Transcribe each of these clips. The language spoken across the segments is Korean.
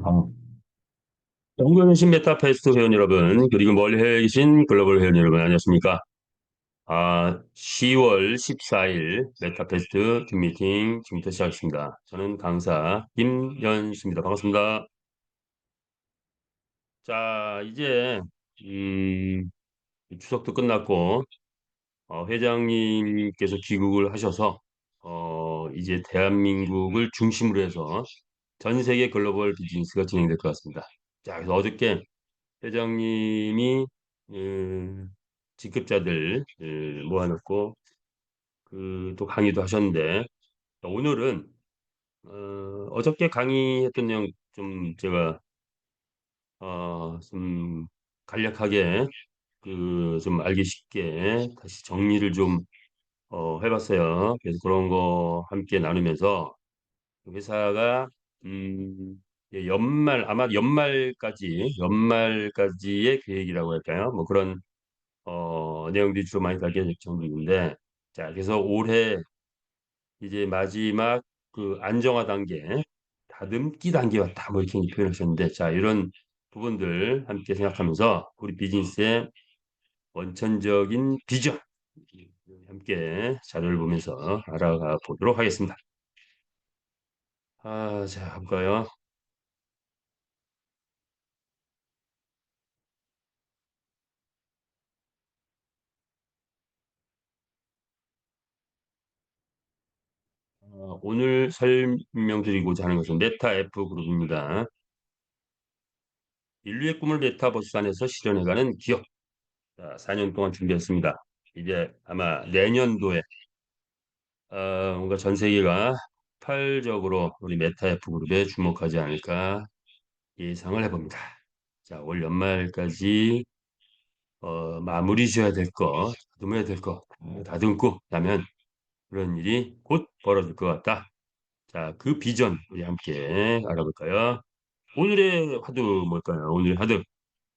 아. 연구에 계신 메타페스트 회원 여러분, 그리고 멀리 해외에 계신 글로벌 회원 여러분, 안녕하십니까? 10월 14일 메타페스트 뒷미팅 지금부터 시작하겠습니다. 저는 강사 김연수입니다. 반갑습니다. 자, 이제 음, 추석도 끝났고 회장님께서 귀국을 하셔서 이제 대한민국을 중심으로 해서 전 세계 글로벌 비즈니스가 진행될 것 같습니다. 자, 그래서 어저께 회장님이 직급자들 모아놓고 그 또 강의도 하셨는데 오늘은 어저께 강의했던 내용 좀 제가 좀 간략하게 그 좀 알기 쉽게 다시 정리를 좀 해봤어요. 그래서 그런 거 함께 나누면서 회사가 예, 아마 연말까지의 계획이라고 할까요? 뭐 그런 내용들이 주로 많이 담겨 있을 정도인데, 자, 그래서 올해 이제 마지막 그 안정화 단계, 다듬기 단계 왔다, 뭐 이렇게 표현하셨는데, 자, 이런 부분들 함께 생각하면서 우리 비즈니스의 원천적인 비전 함께 자료를 보면서 알아가 보도록 하겠습니다. 자, 볼까요? 오늘 설명드리고자 하는 것은 메타 F 그룹입니다. 인류의 꿈을 메타버스 안에서 실현해가는 기업. 자, 4년 동안 준비했습니다. 이제 아마 내년도에 뭔가 전 세계가 폭발적으로 우리 메타F 그룹에 주목하지 않을까 예상을 해봅니다. 자, 올 연말까지 마무리 지어야 될 거, 다듬어야 될 거, 다듬고 나면 그런 일이 곧 벌어질 것 같다. 자, 그 비전 우리 함께 알아볼까요? 오늘의 화두 뭘까요? 오늘의 화두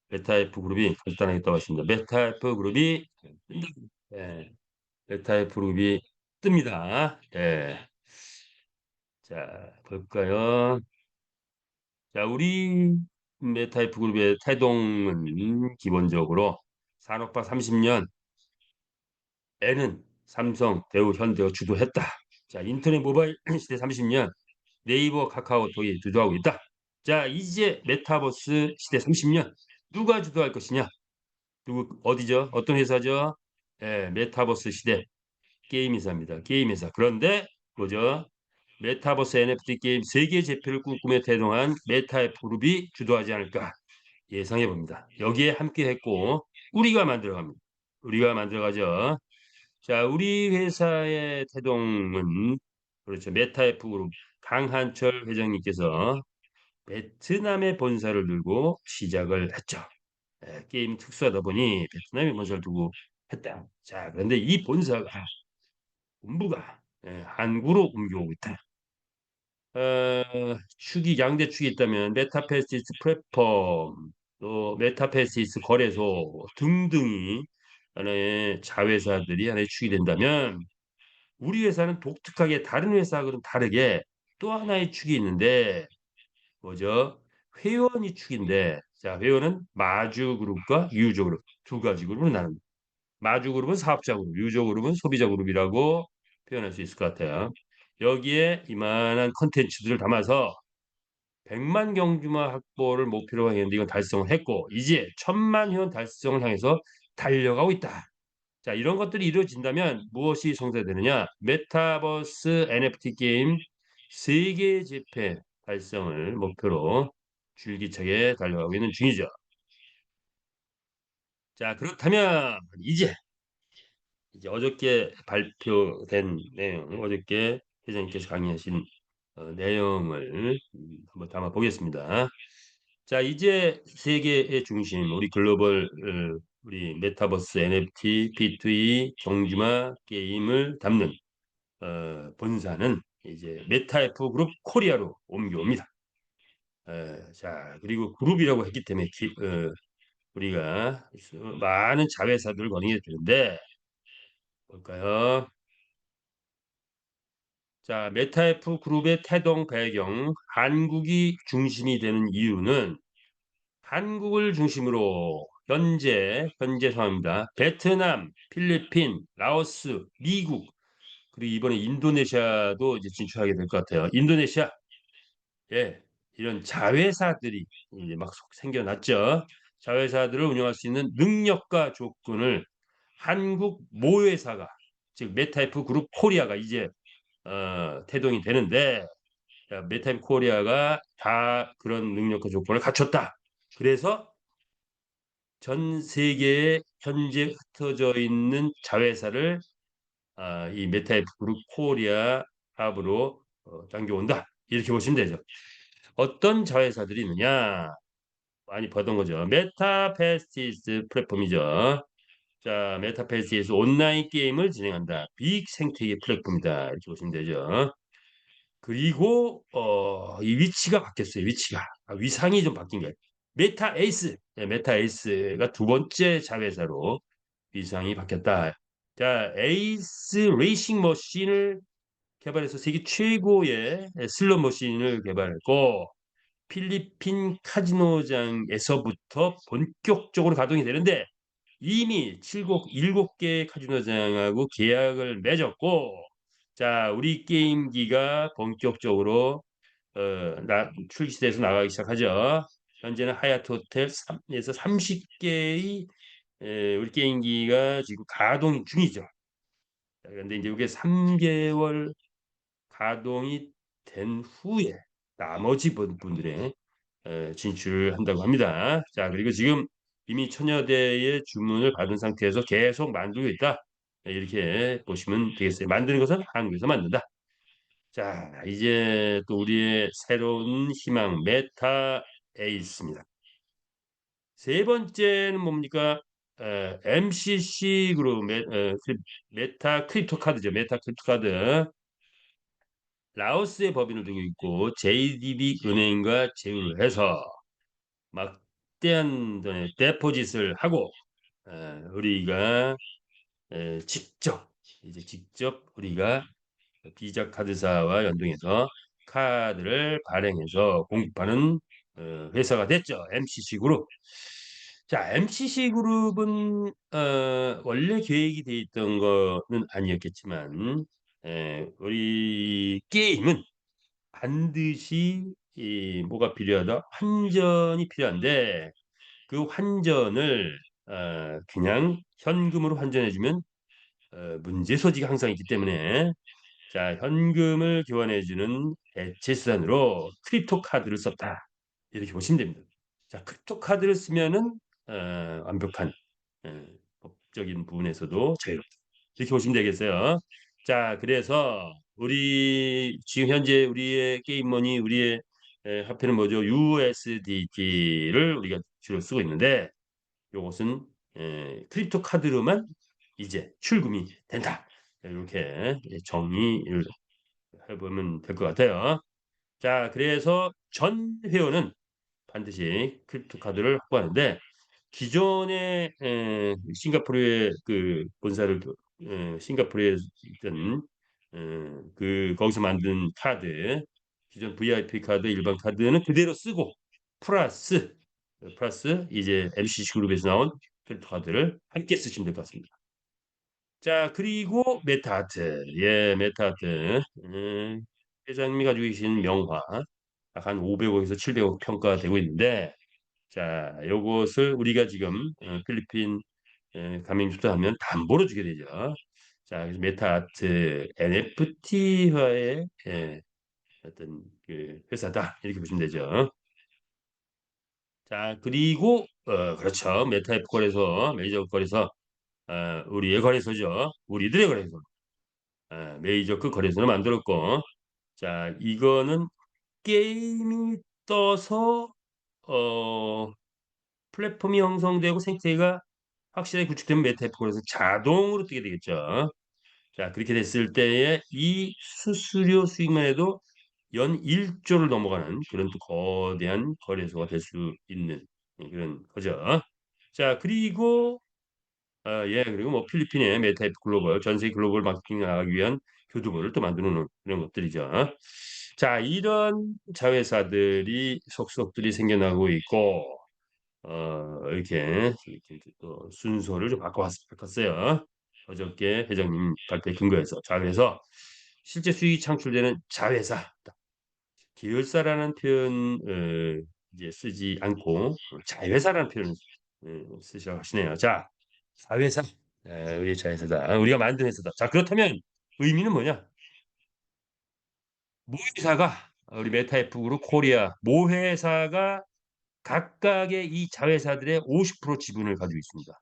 메타F 그룹이 간단하게 떠봤습니다. 메타F 그룹이 뜬다. 예, 메타F 그룹이 뜹니다. 예. 자, 볼까요? 자, 우리 메타이프 그룹의 태동은 기본적으로 산업화 30년, N은 삼성, 대우, 현대가 주도했다. 자, 인터넷 모바일 시대 30년, 네이버, 카카오톡이 주도하고 있다. 자, 이제 메타버스 시대 30년, 누가 주도할 것이냐? 어디죠? 어떤 회사죠? 예, 메타버스 시대 게임 회사입니다. 게임 회사. 그런데 뭐죠? 메타버스 NFT 게임 세계 제표를 꿈꾸며 태동한 메타의 그룹이 주도하지 않을까 예상해 봅니다. 여기에 함께 했고 우리가 만들어갑니다. 우리가 만들어가죠. 자, 우리 회사의 태동은 그렇죠. 메타F 그룹 강한철 회장님께서 베트남의 본사를 들고 시작을 했죠. 게임 특수하다 보니 베트남에 본사를 두고 했다. 자, 그런데 이 본사가 본부가 한국으로 옮겨오고 있다. 양대 축이 있다면 메타페시스 플랫폼, 또 메타페시스 거래소 등등이 하나의 자회사들이 하나의 축이 된다면 우리 회사는 독특하게 다른 회사하고는 다르게 또 하나의 축이 있는데 뭐죠? 회원이 축인데 자, 회원은 마주그룹과 유저그룹 두 가지 그룹으로 나눕니다. 마주그룹은 사업자 그룹, 유저그룹은 소비자 그룹이라고 표현할 수 있을 것 같아요. 여기에 이만한 컨텐츠들을 담아서 100만 경주마 확보를 목표로 했는데 이건 달성을 했고 이제 1000만 회원 달성을 향해서 달려가고 있다. 자, 이런 것들이 이루어진다면 무엇이 성사되느냐? 메타버스 NFT 게임 세계 재패 달성을 목표로 줄기차게 달려가고 있는 중이죠. 자, 그렇다면 이제 어저께 발표된 내용, 어저께 회장님께서 강의하신 내용을 한번 담아 보겠습니다. 자, 이제 세계의 중심, 우리 글로벌, 우리 메타버스, NFT, P2E, 정주마 게임을 담는 본사는 이제 메타F 그룹 코리아로 옮겨옵니다. 자, 그리고 그룹이라고 했기 때문에 우리가 많은 자회사들을 거느리게 되는데 볼까요? 자, 메타F 그룹의 태동 배경, 한국이 중심이 되는 이유는 한국을 중심으로 현재 상황입니다. 베트남, 필리핀, 라오스, 미국, 그리고 이번에 인도네시아도 이제 진출하게 될 것 같아요. 인도네시아, 예, 이런 자회사들이 이제 막 생겨났죠. 자회사들을 운영할 수 있는 능력과 조건을 한국 모회사가, 즉 메타이프 그룹 코리아가 이제 태동이 되는데, 자, 메타이프 코리아가 다 그런 능력과 조건을 갖췄다. 그래서 전 세계에 현재 흩어져 있는 자회사를 이 메타이프 그룹 코리아 합으로 당겨온다. 이렇게 보시면 되죠. 어떤 자회사들이 있느냐? 많이 보던 거죠. 메타페스티스 플랫폼이죠. 자, 메타페스티스 온라인 게임을 진행한다. 빅 생태계 플랫폼이다. 이렇게 보시면 되죠. 그리고 이 위치가 바뀌었어요. 위치가 위상이 좀 바뀐 거예요. 메타 에이스, 네, 메타 에이스가 두 번째 자회사로 위상이 바뀌었다. 자, 에이스 레이싱 머신을 개발해서 세계 최고의 슬롯 머신을 개발했고 필리핀 카지노장에서부터 본격적으로 가동이 되는데 이미 7개의 카지노장하고 계약을 맺었고 자, 우리 게임기가 본격적으로 출시돼서 나가기 시작하죠. 현재는 하얏트 호텔에서 30개의 우리 게임기가 지금 가동 중이죠. 그런데 이제 이게 3개월 가동이 된 후에 나머지 분들의 진출한다고 합니다. 자, 그리고 지금 이미 천여 대의 주문을 받은 상태에서 계속 만들고 있다. 이렇게 보시면 되겠어요. 만드는 것은 한국에서 만든다. 자, 이제 또 우리의 새로운 희망 메타 에이스입니다. 세 번째는 뭡니까? MCC 그룹 메타 크립토 카드죠. 메타 크립토 카드. 라오스의 법인을 두고 있고 JDB 은행과 제휴를 해서 막대한 돈의 데포짓을 하고 우리가 직접 우리가 비자 카드사와 연동해서 카드를 발행해서 공급하는 회사가 됐죠. MCC 그룹. 자, MCC 그룹은 원래 계획이 돼 있던 거는 아니었겠지만 우리 게임은 반드시 뭐가 필요하다? 환전이 필요한데 그 환전을 그냥 현금으로 환전해주면 문제 소지가 항상 있기 때문에 자, 현금을 교환해주는 대체 수단으로 크립토 카드를 썼다. 이렇게 보시면 됩니다. 자, 크립토 카드를 쓰면은 완벽한 법적인 부분에서도 자유롭다. 이렇게 보시면 되겠어요. 자, 그래서 우리 지금 현재 우리의 게임머니 우리의 화폐는 뭐죠? USDT를 우리가 주로 쓰고 있는데 이것은 크립토 카드로만 이제 출금이 된다. 이렇게 정의를 해보면 될 것 같아요. 자, 그래서 전 회원은 반드시 크립토 카드를 확보하는데 기존의 싱가포르의 그 본사를 싱가포르에 있던 그 거기서 만든 카드 기존 VIP 카드 일반 카드는 그대로 쓰고 플러스 이제 LCC 그룹에서 나온 크립토 카드를 함께 쓰시면 될 것 같습니다. 자, 그리고 메타하트. 예, 메타하트. 회장님이 가지고 계신 명화 한 500억에서 700억 평가되고 있는데 자, 요것을 우리가 지금 필리핀 가맹 투자하면 담보로 주게 되죠. 자, 그래서 메타아트 NFT화의 어떤 그 회사다 이렇게 보시면 되죠. 자, 그리고 그렇죠. 메타앱 거래소, 메이저 거래소, 우리의 거래소죠. 우리들의 거래소, 메이저급 거래소를 만들었고, 자, 이거는 게임이 떠서 어, 플랫폼이 형성되고 생태계가 확실하게 구축되면 메타에프에서 자동으로 뜨게 되겠죠. 자, 그렇게 됐을 때에 이 수수료 수익만 해도 연 1조를 넘어가는 그런 또 거대한 거래소가 될 수 있는 그런 거죠. 자, 그리고 예, 그리고 뭐 필리핀의 메타이프 글로벌, 전 세계 글로벌 마케팅을 나가기 위한 교두보를 또 만들어 놓은 그런 것들이죠. 자, 이런 자회사들이 속속들이 생겨나고 있고, 이렇게 또 순서를 좀 바꿨어요. 어저께 회장님 발표에 근거해서. 자, 그래서 실제 수익이 창출되는 자회사, 계열사라는 표현 이제 쓰지 않고 자회사라는 표현을 쓰시라고 하시네요. 자, 자회사, 우리 자회사다. 우리가 만든 회사다. 자, 그렇다면 의미는 뭐냐? 모회사가 우리 메타에프 그룹 코리아 모회사가 각각의 이 자회사들의 50% 지분을 가지고 있습니다.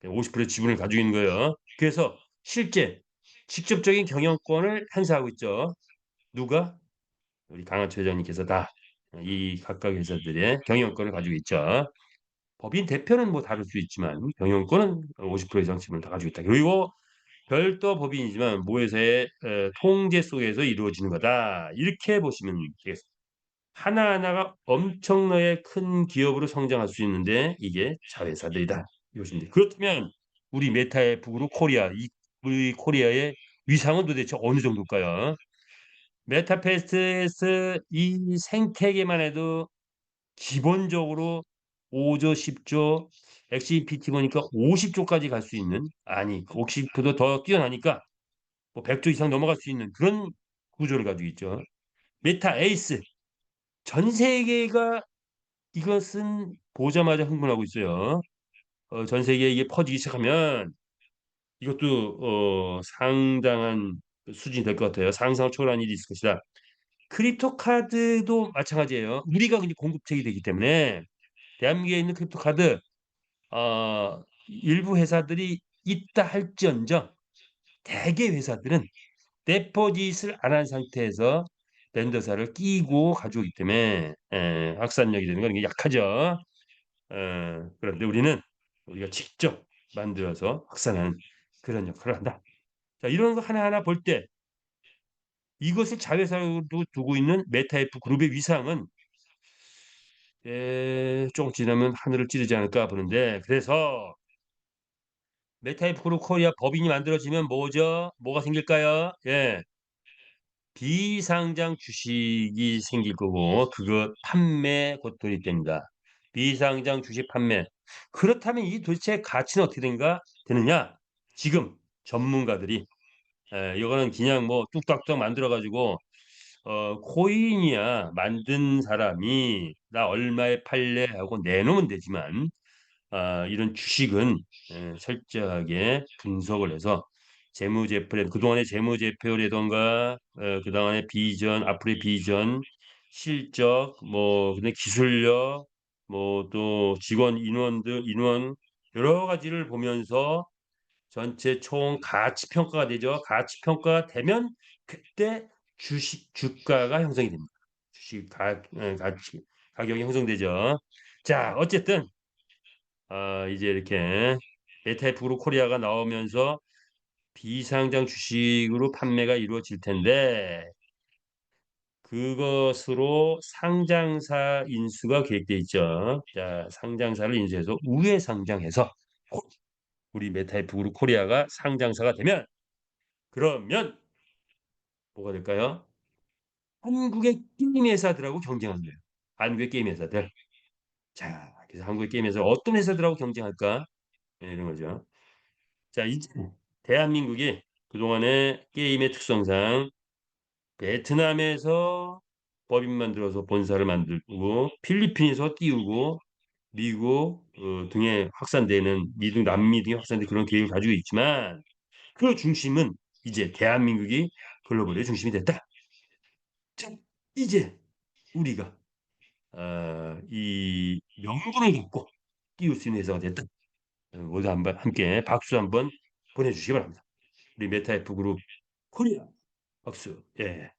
50% 지분을 가지고 있는 거예요. 그래서 실제 직접적인 경영권을 행사하고 있죠. 누가? 우리 강한철 회장님께서 다 이 각각 회사들의 경영권을 가지고 있죠. 법인 대표는 뭐 다를 수 있지만 경영권은 50% 이상 지분을 다 가지고 있다. 그리고 별도 법인이지만 모회사의 통제 속에서 이루어지는 거다. 이렇게 보시면 되겠습니다. 하나하나가 엄청나게 큰 기업으로 성장할 수 있는데 이게 자회사들이다. 이것입니다. 그렇다면 우리 메타의 북으로 코리아, 우리 코리아의 위상은 도대체 어느 정도일까요? 메타페스트에서 이 생태계만 해도 기본적으로 5조, 10조, 엑스GPT 보니까 50조까지 갈 수 있는, 아니 50조도 더 뛰어나니까 뭐 100조 이상 넘어갈 수 있는 그런 구조를 가지고 있죠. 메타 에이스 전 세계가 이것은 보자마자 흥분하고 있어요. 전 세계에 이게 퍼지기 시작하면 이것도 상당한 수준이 될 것 같아요. 상상을 초월한 일이 있을 것이다. 크립토 카드도 마찬가지예요. 우리가 그냥 공급책이 되기 때문에 대한민국에 있는 크립토 카드 일부 회사들이 있다 할지언정 대개 회사들은 데포짓을 안 한 상태에서 벤더사를 끼고 가져오기 때문에 확산력이 되는 건 이게 약하죠. 그런데 우리가 직접 만들어서 확산하는 그런 역할을 한다. 자, 이런 거 하나하나 볼 때 이것을 자회사로 두고 있는 메타에프 그룹의 위상은 조금 지나면 하늘을 찌르지 않을까 보는데 그래서 메타에프 그룹 코리아 법인이 만들어지면 뭐죠? 뭐가 생길까요? 예, 비상장 주식이 생길 거고 그것 판매 곧 돌입됩니다. 비상장 주식 판매. 그렇다면 이 도대체 가치는 어떻게 되느냐? 지금 전문가들이 이거는 그냥 뭐 뚝딱뚝딱 만들어 가지고 코인이야 만든 사람이 나 얼마에 팔래 하고 내놓으면 되지만 이런 주식은 철저하게 분석을 해서 재무제표, 그동안의 재무제표라던가 그동안의 비전, 앞으로의 비전, 실적, 뭐 근데 기술력, 뭐 또 직원 인원 여러 가지를 보면서 전체 총 가치 평가가 되죠. 가치 평가가 되면 그때 주식 주가가 형성이 됩니다. 주식 가치 가격이 형성되죠. 자, 어쨌든 이제 이렇게 메타이프로 코리아가 나오면서 비상장 주식으로 판매가 이루어질 텐데 그것으로 상장사 인수가 계획돼 있죠. 자, 상장사를 인수해서 우회 상장해서 우리 메타이프그룹 코리아가 상장사가 되면 그러면 뭐가 될까요? 한국의 게임 회사들하고 경쟁하는 거예요. 한국의 게임 회사들. 자, 그래서 한국의 게임 회사 어떤 회사들하고 경쟁할까? 이런 거죠. 자, 이제 대한민국이 그동안의 게임의 특성상 베트남에서 법인 만들어서 본사를 만들고 필리핀에서 띄우고 미국 등에 확산되는 미국 남미 등에 확산되는 그런 계획을 가지고 있지만 그 중심은 이제 대한민국이 글로벌의 중심이 됐다. 자, 이제 우리가 이 명분을 갖고 띄울 수 있는 회사가 됐다. 모두 한번 함께 박수 한번 보내주시기 바랍니다. 우리 메타F 그룹 코리아 박수. 예.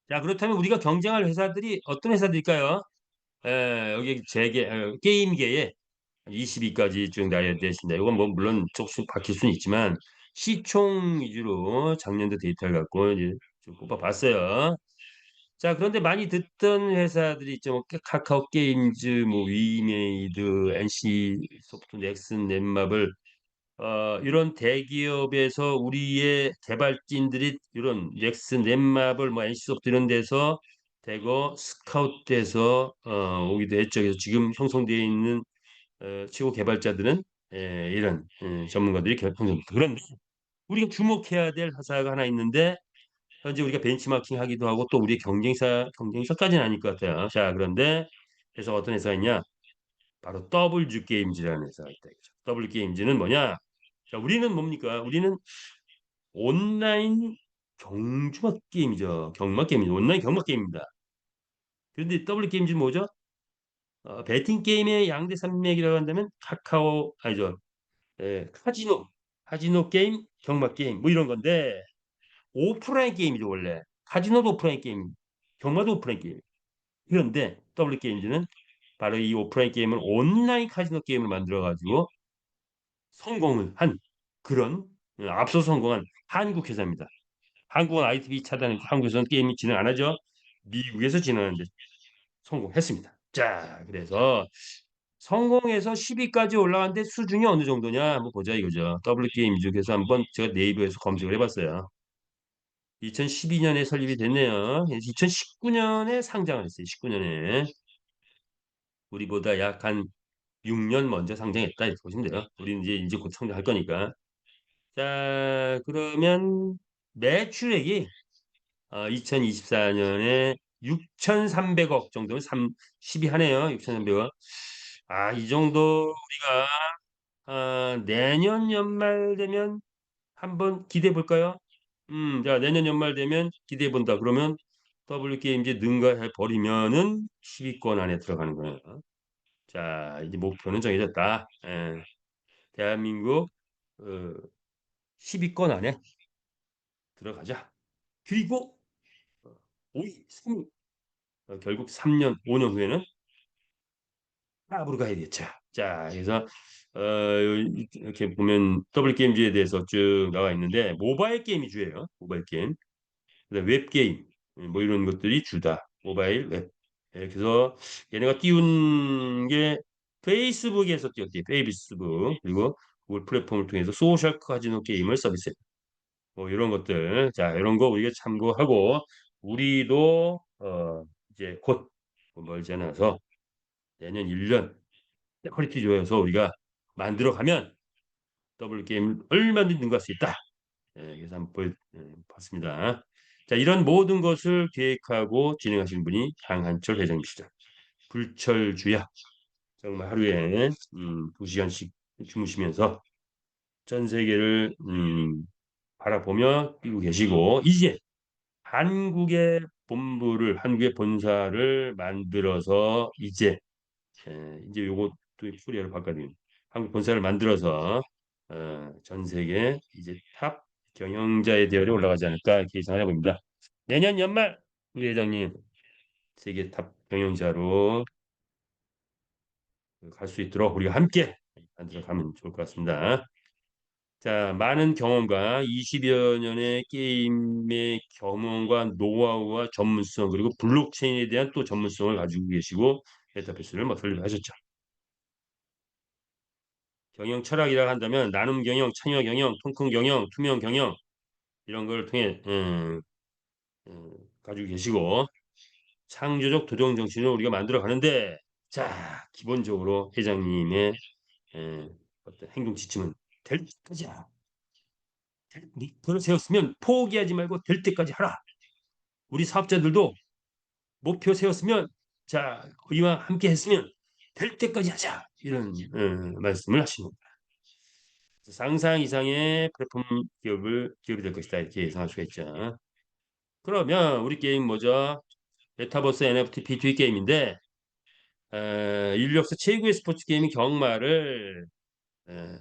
자, 그렇다면 우리가 경쟁할 회사들이 어떤 회사들일까요? 여기 게임계에 20위까지 쭉 나열되신다. 이건 뭐 물론 조금씩 바뀔 수는 있지만 시총 위주로 작년도 데이터를 갖고 이제 좀 뽑아봤어요. 자, 그런데 많이 듣던 회사들이 있죠. 뭐 카카오 게임즈, 뭐 위메이드, NC 소프트, 넥슨, 넷마블 이런 대기업에서 우리의 개발진들이 이런 넥슨, 넷마블, 뭐 NC소프트 이런 데서 대거 스카웃돼서 오기도 했죠. 그래서 지금 형성되어 있는 최고 개발자들은 이런 전문가들이 형성됩니다. 그런데 우리가 주목해야 될 회사가 하나 있는데 현재 우리가 benchmarking 하기도 하고 또 우리 경쟁사까지는 아닐 것 같아요. 자, 그런데 그래서 어떤 회사가 있냐? 바로 W 게임즈라는 회사가 있다. 이거죠. W 게임즈는 뭐냐? 자, 우리는 뭡니까? 우리는 온라인 경주막 게임이죠. 경막 게임이죠. 온라인 경막 게임입니다. 그런데 W 게임즈는 뭐죠? 베팅 게임의 양대 산맥이라고 한다면 카카오 아니죠. 카지노 게임, 경막 게임 뭐 이런 건데 오프라인 게임이죠 원래. 카지노도 오프라인 게임, 경마도 오프라인 게임. 그런데 W 게임즈는 바로 이 오프라인 게임을 온라인 카지노 게임을 만들어 가지고 성공을 한 그런 앞서 성공한 한국 회사입니다. 한국은 ITV 차단했고 한국에서는 게임이 진행 안 하죠. 미국에서 진행하는데 성공했습니다. 자, 그래서 성공해서 10위까지 올라갔는데 수준이 어느 정도냐 한번 보자 이거죠. W 게임 중에서 한번 제가 네이버에서 검색을 해봤어요. 2012년에 설립이 됐네요. 2019년에 상장을 했어요. 19년에 우리보다 약 한 6년 먼저 상장했다 이렇게 보시면 돼요. 우리는 이제 곧 상장할 거니까. 자, 그러면 매출액이 2024년에 6,300억 정도면 10이 하네요. 6,300억. 아, 이 정도 우리가 내년 연말 되면 한번 기대해 볼까요? 자, 내년 연말 되면 기대해 본다. 그러면 W게임즈 능가해 버리면은 10위권 안에 들어가는 거예요. 자, 이제 목표는 정해졌다. 대한민국 어, 10위권 안에 들어가자. 그리고 5위, 3위. 결국 3년, 5년 후에는 탑으로 가야겠죠. 자, 그래서 어, 이렇게 보면 더블 게임즈에 대해서 쭉 나와 있는데 모바일 게임이 주예요. 모바일 게임. 그다음 웹 게임 뭐 이런 것들이 주다. 모바일 웹. 그래서 얘네가 띄운 게 페이스북에서 띄웠대요. 페이스북 그리고 구글 플랫폼을 통해서 소셜 카지노 게임을 서비스해. 뭐 이런 것들. 자, 이런 거 우리가 참고하고 우리도 이제 곧 멀지 않아서 내년 1년 퀄리티 좋아서 우리가 만들어 가면 더블 게임 얼마든지 능가할 수 있다. 그래서 한번 봤습니다. 자, 이런 모든 것을 계획하고 진행하시는 분이 강한철 회장님이시죠. 불철주야. 정말 하루에 2시간씩 주무시면서 전 세계를 바라보며 뛰고 계시고 이제 한국의 본사를 만들어서 이제 요것도 코리아로 바꿔야 한국 본사를 만들어서 전 세계 이제 탑 경영자의 대열에 올라가지 않을까 이렇게 예상을 해봅니다. 내년 연말 우리 회장님 세계 탑 경영자로 갈 수 있도록 우리가 함께 만들어 가면 좋을 것 같습니다. 자, 많은 경험과 20여 년의 게임의 경험과 노하우와 전문성 그리고 블록체인에 대한 또 전문성을 가지고 계시고 메타버스를 뭐 설립하셨죠. 경영 철학이라 한다면 나눔 경영, 참여 경영, 통큰 경영, 투명 경영 이런 걸 통해 가지고 계시고 창조적 도전 정신을 우리가 만들어 가는데 자 기본적으로 회장님의 어떤 행동 지침은 될 때까지 하라. 목표를 세웠으면 포기하지 말고 될 때까지 하라. 우리 사업자들도 목표 세웠으면 자 우리와 함께 했으면 될 때까지 하자 이런 말씀을 하십니다. 상상 이상의 플랫폼 기업이 될 것이다 이렇게 예상할 수가 있죠. 그러면 우리 게임 뭐죠? 메타버스 NFT P2E 게임인데 인류 역사 최고의 스포츠 게임인 경마를 에,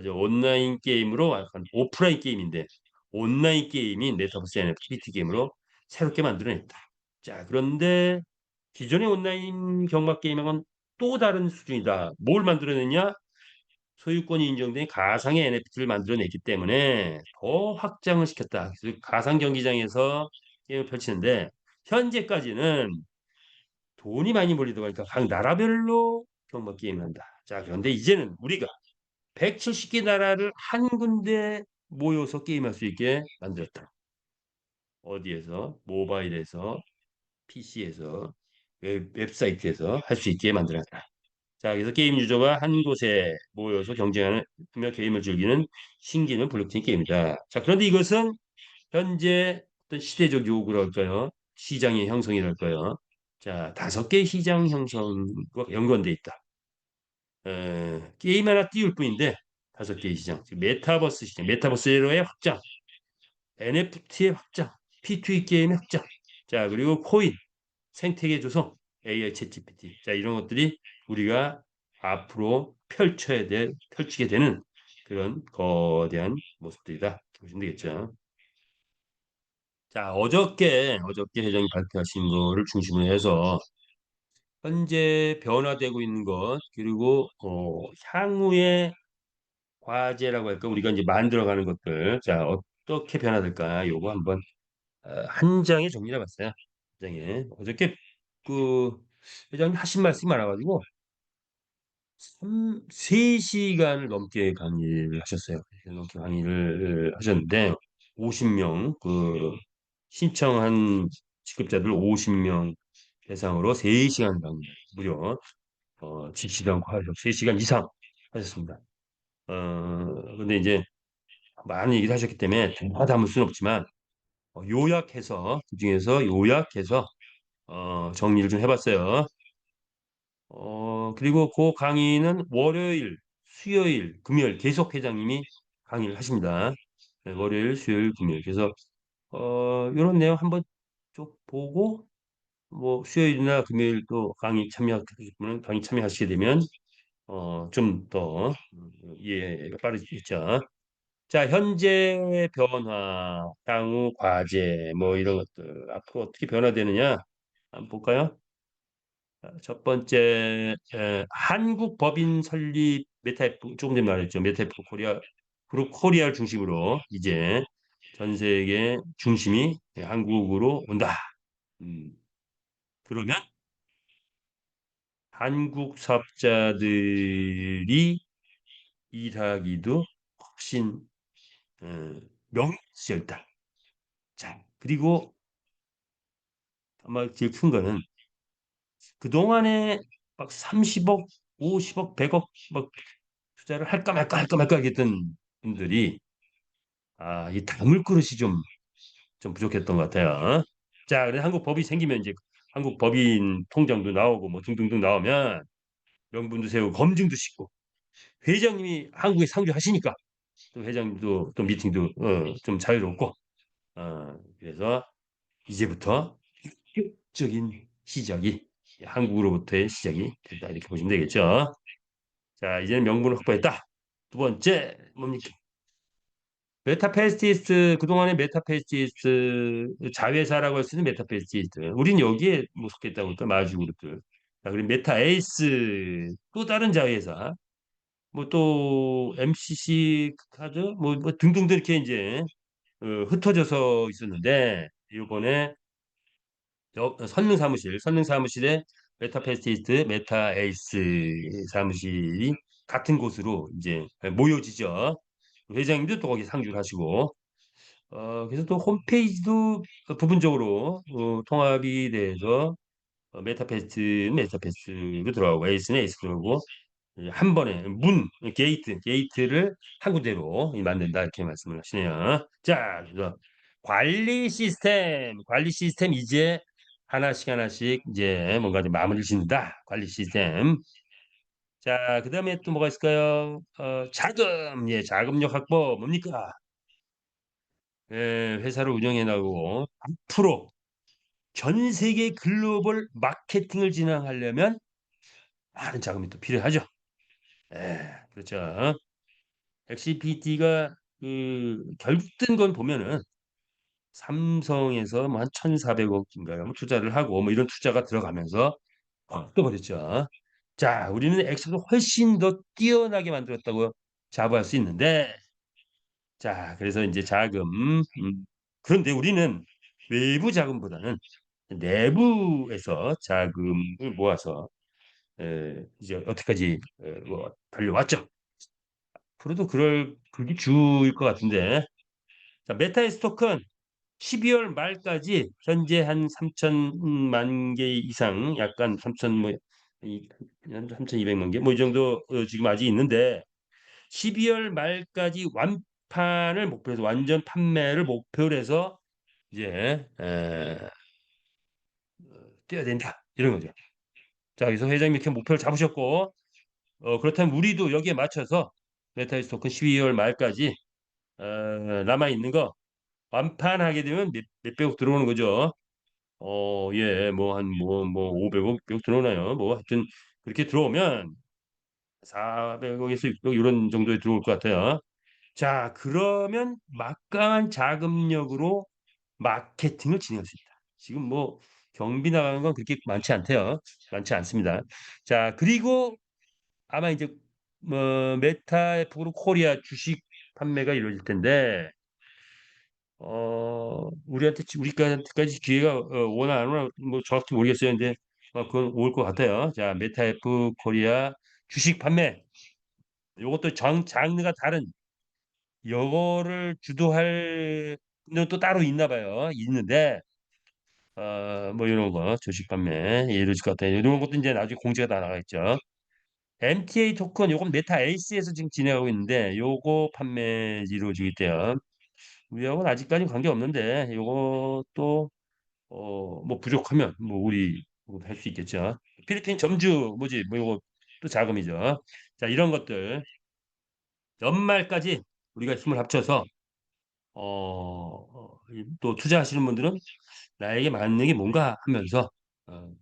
온라인 게임으로 약간 오프라인 게임인데 온라인 게임인 메타버스 NFT P2E 게임으로 새롭게 만들어냈다. 자, 그런데 기존의 온라인 경마 게임하고는 또 다른 수준이다. 뭘 만들어냈냐? 소유권이 인정된 가상의 NFT를 만들어냈기 때문에 더 확장을 시켰다. 그래서 가상 경기장에서 게임을 펼치는데 현재까지는 돈이 많이 몰리다 보니까 각 나라별로 경마 게임을 한다. 자, 그런데 이제는 우리가 170개 나라를 한 군데 모여서 게임할 수 있게 만들었다. 어디에서? 모바일에서, PC에서, 웹사이트에서 할 수 있게 만들었다. 자, 그래서 게임 유저가 한 곳에 모여서 경쟁하며 게임을 즐기는 신기는 블록체인 게임이다. 자, 그런데 이것은 현재 어떤 시대적 요구랄까요? 시장의 형성이랄까요? 자, 5개 시장 형성과 연관돼 있다. 게임 하나 띄울 뿐인데 5개의 시장, 즉 메타버스 시장, 메타버스의 확장, NFT의 확장, P2E 게임의 확장, 자, 그리고 코인, 생태계 조성, AI 챗 GPT. 자, 이런 것들이 우리가 앞으로 펼치게 되는 그런 거대한 모습들이다. 보시면 되겠죠. 자, 어저께 회장이 발표하신 거를 중심으로 해서 현재 변화되고 있는 것, 그리고 향후의 과제라고 할까, 우리가 이제 만들어가는 것들, 자, 어떻게 변화될까, 요거 한번 한 장에 정리해 봤어요. 한 장에. 어저께 그 회장님 하신 말씀이 많아가지고 3시간을 넘게 강의를 하셨어요. 넘게 강의를 하셨는데 50명 그 신청한 직급자들 50명 대상으로 3시간 강의 무려 지시간 과속 3시간 이상 하셨습니다. 근데 이제 많은 얘기를 하셨기 때문에 다 담을 수는 없지만 요약해서 그중에서 요약해서 정리를 좀 해봤어요. 그리고 그 강의는 월요일, 수요일, 금요일 계속 회장님이 강의를 하십니다. 네, 월요일, 수요일, 금요일. 그래서 이런 내용 한번 쭉 보고 뭐 수요일이나 금요일 또 강의 참여하실 분은 강의 참여하시게 되면 좀 더 이해가 빠르겠죠. 자, 현재 변화, 향후 과제 뭐 이런 것들 앞으로 어떻게 변화되느냐 한번 볼까요? 첫 번째, 한국 법인 설립 메타F 조금 전에 말했죠. 메타F 코리아 그룹 코리아를 중심으로 이제 전 세계 중심이 한국으로 온다. 음, 그러면 한국 사업자들이 일하기도 훨씬 명시했다. 자, 그리고 아마 제일 큰 거는 그동안에 막 30억, 50억, 100억 막 투자를 할까 말까 했던 분들이 이 담을 그릇이 좀 부족했던 것 같아요. 자, 그래서 한국 법이 생기면 이제 한국 법인 통장도 나오고 뭐 등등등 나오면 명분도 세우고 검증도 싣고 회장님이 한국에 상주하시니까 또 회장님도 또 미팅도 좀 자유롭고 그래서 이제부터 본격적인 시작이 한국으로부터의 시작이 됐다 이렇게 보시면 되겠죠. 자, 이제는 명분을 확보했다. 두 번째 뭡니까? 메타페스티스 그동안의 메타페스티스 자회사라고 할 수 있는 메타페스티스 우린 여기에 뭐 속했다 보니까 마주 그룹들 자 그리고 메타에이스 또 다른 자회사 뭐 또 MCC 카드 뭐 등등등 이렇게 이제 흩어져서 있었는데 이번에 선릉사무실에 메타페스티스 메타에이스 사무실이 같은 곳으로 이제 모여지죠. 회장님도 또 거기 상주를 하시고 그래서 또 홈페이지도 부분적으로 통합이 돼서 메타패스는 메타패스로 들어가고 에이스는 에이스 들어가고 한 번에 게이트를 한 군데로 만든다 이렇게 말씀을 하시네요. 자, 그래서 관리 시스템 이제 하나씩 이제 뭔가 좀 마무리를 짓는다. 관리 시스템. 자, 그다음에 또 뭐가 있을까요? 자금, 예, 자금력 확보 뭡니까? 회사를 운영해 나가고 앞으로 전 세계 글로벌 마케팅을 진행하려면 많은 자금이 또 필요하죠. 그렇죠. XPT가 그 결국 뜬 건 보면은 삼성에서 뭐 한 1,400억인가요? 뭐 투자를 하고 뭐 이런 투자가 들어가면서 떠버렸죠. 자, 우리는 엑스도 훨씬 더 뛰어나게 만들었다고 자부할 수 있는데 자, 그래서 이제 자금 그런데 우리는 외부 자금보다는 내부에서 자금을 모아서 이제 어떻게까지 뭐 달려왔죠. 앞으로도 그게 주일 것 같은데. 자, 메타의 스토크는 12월 말까지 현재 한 3천만 개 이상, 약간 3천 뭐 3,200만 개 뭐 이 정도 지금 아직 있는데 12월 말까지 완판을 목표로 해서 완전 판매를 목표로 해서 이제 뛰어야 된다 이런 거죠. 자, 그래서 회장님 이렇게 목표를 잡으셨고 그렇다면 우리도 여기에 맞춰서 메타의 스토큰 12월 말까지 남아 있는 거 완판하게 되면 몇백억 들어오는 거죠. 예, 뭐 한 뭐 500억, 600억 들어오나요? 뭐 하여튼 그렇게 들어오면 400억에서 600억 이런 정도에 들어올 것 같아요. 자, 그러면 막강한 자금력으로 마케팅을 진행할 수 있다. 지금 뭐 경비 나가는 건 그렇게 많지 않대요. 많지 않습니다. 자, 그리고 아마 이제 뭐 메타 F그룹 코리아 주식 판매가 이루어질 텐데 우리한테까지 기회가 오나 안 오나 뭐 정확히 모르겠어요. 근데 그건 올 것 같아요. 자, 메타F 코리아 주식 판매 요것도 장르가 다른 요거를 주도할 또 따로 있나 봐요. 있는데 뭐 이런 거 주식 판매 예를 들 것 같아요. 이런 것도 이제 나중에 공지가 다 나가겠죠. MTA 토큰 요건 메타 에이스에서 지금 진행하고 있는데 요거 판매 이루어지고 있대요. 우리하고는 아직까지 관계 없는데 요것도 뭐 부족하면 뭐 우리 할 수 있겠죠. 필리핀 점주 뭐지 뭐 이거 또 자금이죠. 자, 이런 것들 연말까지 우리가 힘을 합쳐서 또 투자하시는 분들은 나에게 맞는 게 뭔가 하면서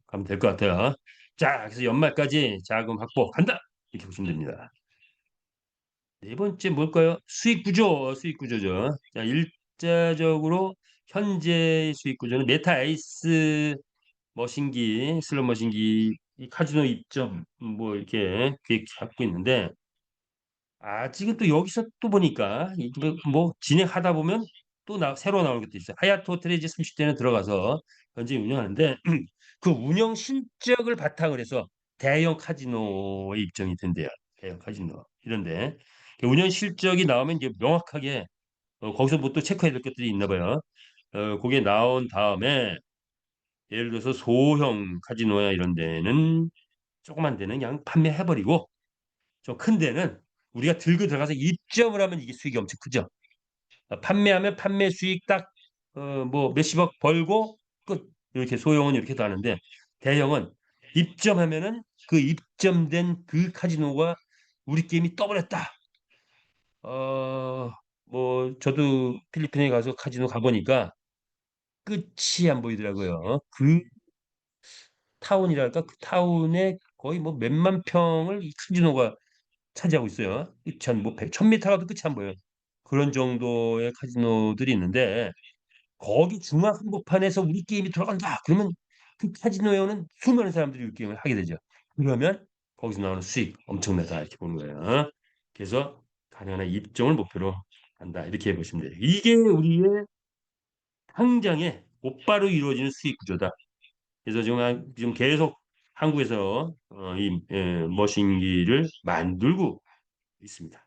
가면 될 것 같아요. 자, 그래서 연말까지 자금 확보 간다 이렇게 보시면 됩니다. 네 번째 뭘까요? 수익 구조죠. 자, 일자적으로 현재 수익 구조는 메타 에이스 머신기, 슬롯 머신기, 이 카지노 입점 뭐 이렇게 계획 잡고 있는데 아직은 또 여기서 또 보니까 뭐 진행하다 보면 또 새로 나오는 것도 있어요. 하얏트 호텔에 30대는 들어가서 현재 운영하는데 그 운영 실적을 바탕으로 해서 대형 카지노에 입점이 된대요. 대형 카지노 이런데 그 운영 실적이 나오면 이제 명확하게 거기서 뭐 또 체크해야 될 것들이 있나 봐요. 그게 나온 다음에 예를 들어서 소형 카지노야 이런 데는 조그만 데는 그냥 판매해버리고 좀 큰 데는 우리가 들고 들어가서 입점을 하면 이게 수익이 엄청 크죠. 판매하면 판매 수익 딱 뭐 몇십억 벌고 끝. 이렇게 소형은 이렇게도 하는데 대형은 입점하면은 그 입점된 그 카지노가 우리 게임이 떠버렸다. 어, 뭐 저도 필리핀에 가서 카지노 가보니까 끝이 안 보이더라고요. 그 타운이랄까 그 타운에 거의 뭐 몇만 평을 이 카지노가 차지하고 있어요. 끝이 한뭐 1000m 가도 끝이 안 보여요. 그런 정도의 카지노들이 있는데 거기 중앙 한복판에서 우리 게임이 들어간다. 그러면 그 카지노에 오는 수많은 사람들이 우리 게임을 하게 되죠. 그러면 거기서 나오는 수익 엄청나다 이렇게 보는 거예요. 그래서 가능한 입점을 목표로 한다 이렇게 보시면 돼요. 이게 우리의 당장에 곧바로 이루어지는 수익 구조다. 그래서 지금 계속 한국에서 이 머신기를 만들고 있습니다.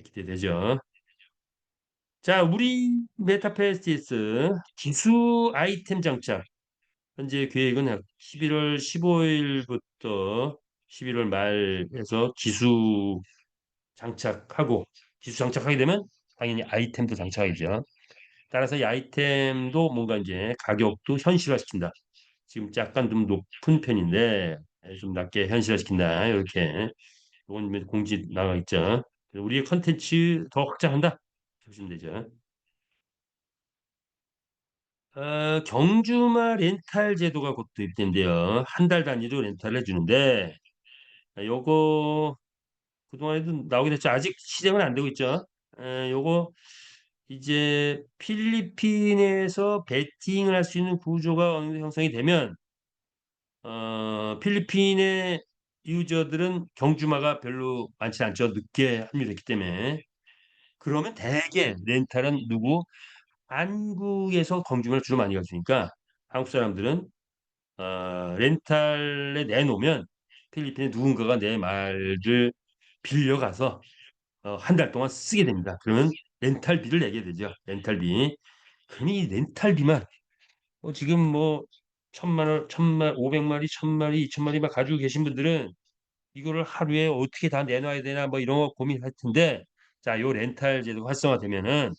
기대되죠. 자, 우리 메타페스티스 기수 아이템 장착. 현재 계획은 11월 15일부터 11월 말에서 기수 장착하게 되면 당연히 아이템도 장착하겠죠. 따라서 이 아이템도 뭔가 이제 가격도 현실화시킨다. 지금 약간 좀 높은 편인데 좀 낮게 현실화시킨다. 이렇게 이건 이제 공지 나가 있죠. 우리의 컨텐츠 더 확장한다. 보시면 되죠. 경주마 렌탈 제도가 곧 도입된대요. 한 달 단위로 렌탈을 해주는데 요거 그동안에도 나오긴 했죠. 아직 실행은 안 되고 있죠. 요거 이제 필리핀에서 베팅을 할 수 있는 구조가 어느 정도 형성이 되면 필리핀의 유저들은 경주마가 별로 많지 않죠. 늦게 합류했기 때문에. 그러면 대개 렌탈은 누구? 한국에서 건주문을 주로 많이 가주니까 한국 사람들은 렌탈에 내놓으면 필리핀에 누군가가 내 말을 빌려가서 한 달 동안 쓰게 됩니다. 그러면 렌탈비를 내게 되죠. 렌탈비. 그니 렌탈비만 지금 뭐 1,000만 원, 500마리, 1,000마리, 2,000마리 막 가지고 계신 분들은 이거를 하루에 어떻게 다 내놔야 되나 뭐 이런 거 고민할 텐데 자, 요 렌탈 제도가 활성화되면은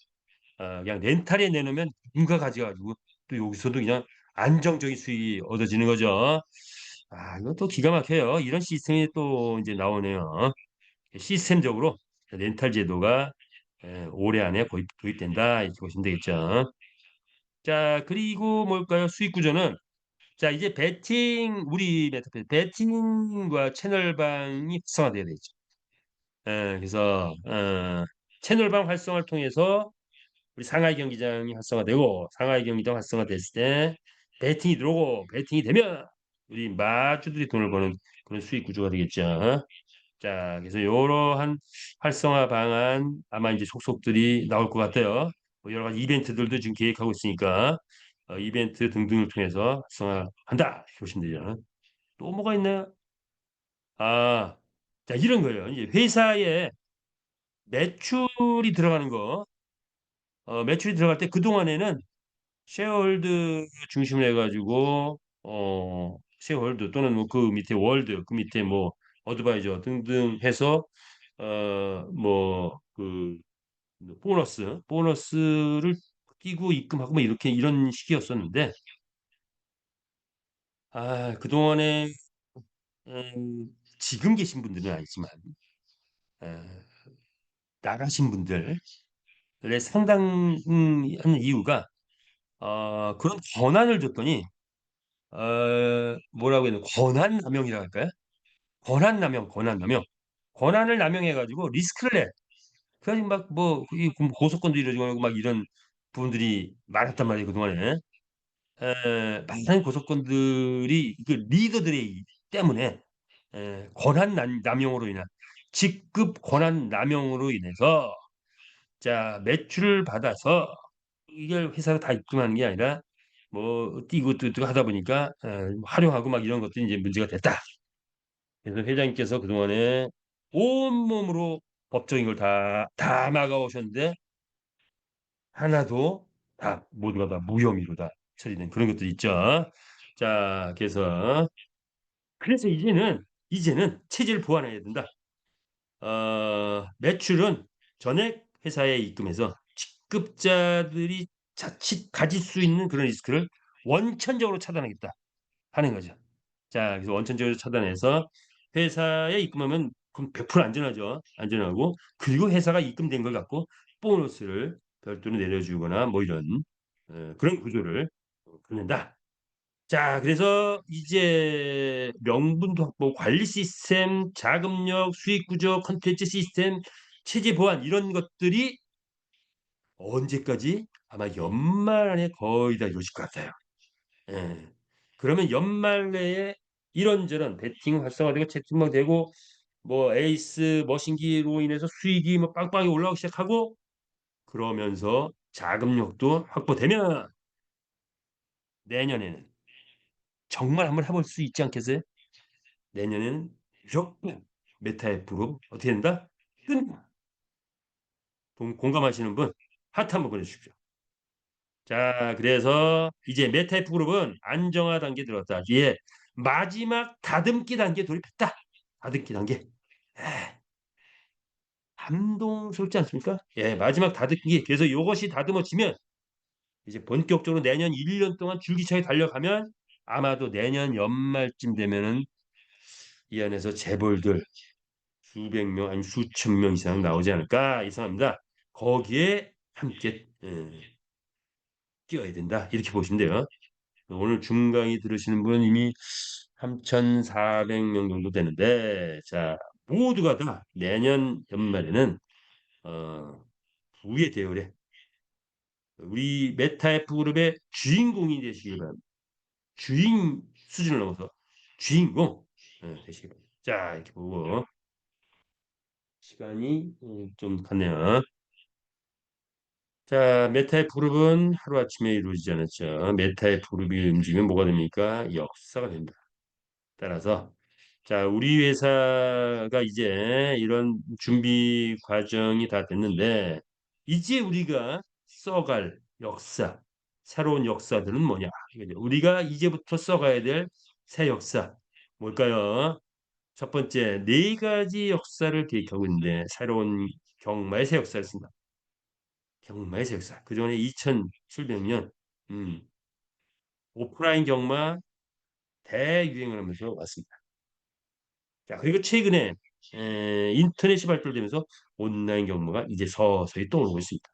그냥 렌탈에 내놓으면 누가 가져가지고 또 여기서도 그냥 안정적인 수익이 얻어지는 거죠. 이것도 기가 막혀요. 이런 시스템이 또 이제 나오네요. 시스템적으로 렌탈 제도가 올해 안에 도입된다 이렇게 보시면 되겠죠. 자, 그리고 뭘까요? 수익 구조는 자, 이제 우리 메타페 배팅과 채널방이 활성화돼야 되죠. 그래서 채널방 활성화를 통해서 우리 상하이 경기장이 활성화되고 상하이 경기장 활성화됐을 때 배팅이 들어오고 배팅이 되면 우리 마주들이 돈을 버는 그런 수익 구조가 되겠죠. 자, 그래서 이러한 활성화 방안 아마 이제 속속들이 나올 것 같아요. 뭐 여러 가지 이벤트들도 지금 계획하고 있으니까 이벤트 등등을 통해서 활성화한다 이렇게 보시면 되죠. 또 뭐가 있나요? 아, 자, 이런 거예요. 이제 회사에 매출이 들어가는 거, 매출이 들어갈 때 그동안에는 쉐어홀드 중심으로 해가지고 쉐어홀드 또는 뭐 그 밑에 월드 그 밑에 뭐 어드바이저 등등 해서 뭐 그 보너스를 끼고 입금하고 뭐 이렇게 이런 식이었었는데 그동안에 지금 계신 분들은 아니지만 어, 나가신 분들의 상당한 이유가 그런 권한을 줬더니 뭐라고 해야 되나 권한 남용이라 할까요? 권한을 남용해가지고 리스크를 내. 그래서 막뭐 고소권도 이루어지고 막 이런 부분들이 많았단 말이에요 그동안에. 많은 고소권들이 그 리더들이 때문에 남용으로 인한 직급 권한 남용으로 인해서 자 매출을 받아서 이걸 회사가 다 입금하는 게 아니라 뭐 뛰고 뜨고 하다 보니까 활용하고 막 이런 것들이 이제 문제가 됐다. 그래서 회장님께서 그동안에 온몸으로 법적인 걸 다 막아오셨는데 하나도 다 모두가 다 무혐의로 다 처리된 그런 것들이 있죠. 자, 그래서 이제는 체제를 보완해야 된다. 매출은 전액 회사에 입금해서 직급자들이 자칫 가질 수 있는 그런 리스크를 원천적으로 차단하겠다 하는 거죠. 자, 그래서 원천적으로 차단해서 회사에 입금하면 그럼 100% 안전하죠. 안전하고 그리고 회사가 입금된 걸 갖고 보너스를 별도로 내려주거나 뭐 이런 그런 구조를 갖는다. 자, 그래서 이제 명분도 확보, 관리 시스템, 자금력, 수익 구조, 컨텐츠 시스템, 체제 보완 이런 것들이 언제까지? 아마 연말 안에 거의 다 이루어질 것 같아요. 예. 그러면 연말 내에 이런저런 배팅 활성화되고 채팅막 되고 뭐 에이스 머신기로 인해서 수익이 뭐 빵빵히 올라오기 시작하고 그러면서 자금력도 확보되면 내년에는 정말 한번 해볼 수 있지 않겠어요? 내년에는 무조건 메타앱으로 어떻게 된다? 끈! 공감하시는 분 하트 한번 보내주십시오. 자, 그래서 이제 메타앱 그룹은 안정화 단계 들어갔다. 이에 마지막 다듬기 단계 돌입했다. 다듬기 단계. 에, 감동스럽지 않습니까? 예, 마지막 다듬기. 그래서 이것이 다듬어지면 이제 본격적으로 내년 1년 동안 줄기차게 달려가면 아마도 내년 연말쯤 되면은 이 안에서 재벌들 수백 명 아니면 수천 명 이상 나오지 않을까 예상합니다. 거기에 함께 뛰어야 된다 이렇게 보시면 돼요. 오늘 중강의 들으시는 분 이미 3,400명 정도 되는데 자 모두가 다 내년 연말에는 어, 부의 대열에 우리 메타F 그룹의 주인공이 되시길 바랍니다. 주인 수준을 넘어서 주인공 되시길 바랍니다. 자 이렇게 보고 시간이 좀 갔네요. 자, 메타의 불up은 하루아침에 이루어지지 않았죠. 메타의 불up이 움직이면 뭐가 됩니까? 역사가 됩니다. 따라서 자, 우리 회사가 이제 이런 준비 과정이 다 됐는데 이제 우리가 써갈 역사, 새로운 역사들은 뭐냐? 이거죠. 우리가 이제부터 써가야 될 새 역사 뭘까요? 첫 번째, 네 가지 역사를 계획하고 있는데 새로운 경마의 새 역사를 쓴다. 경마의 새 역사. 그전에 2700년 오프라인 경마 대유행을 하면서 왔습니다. 자, 그리고 최근에 인터넷이 발달되면서 온라인 경마가 이제 서서히 떠오르고 있습니다.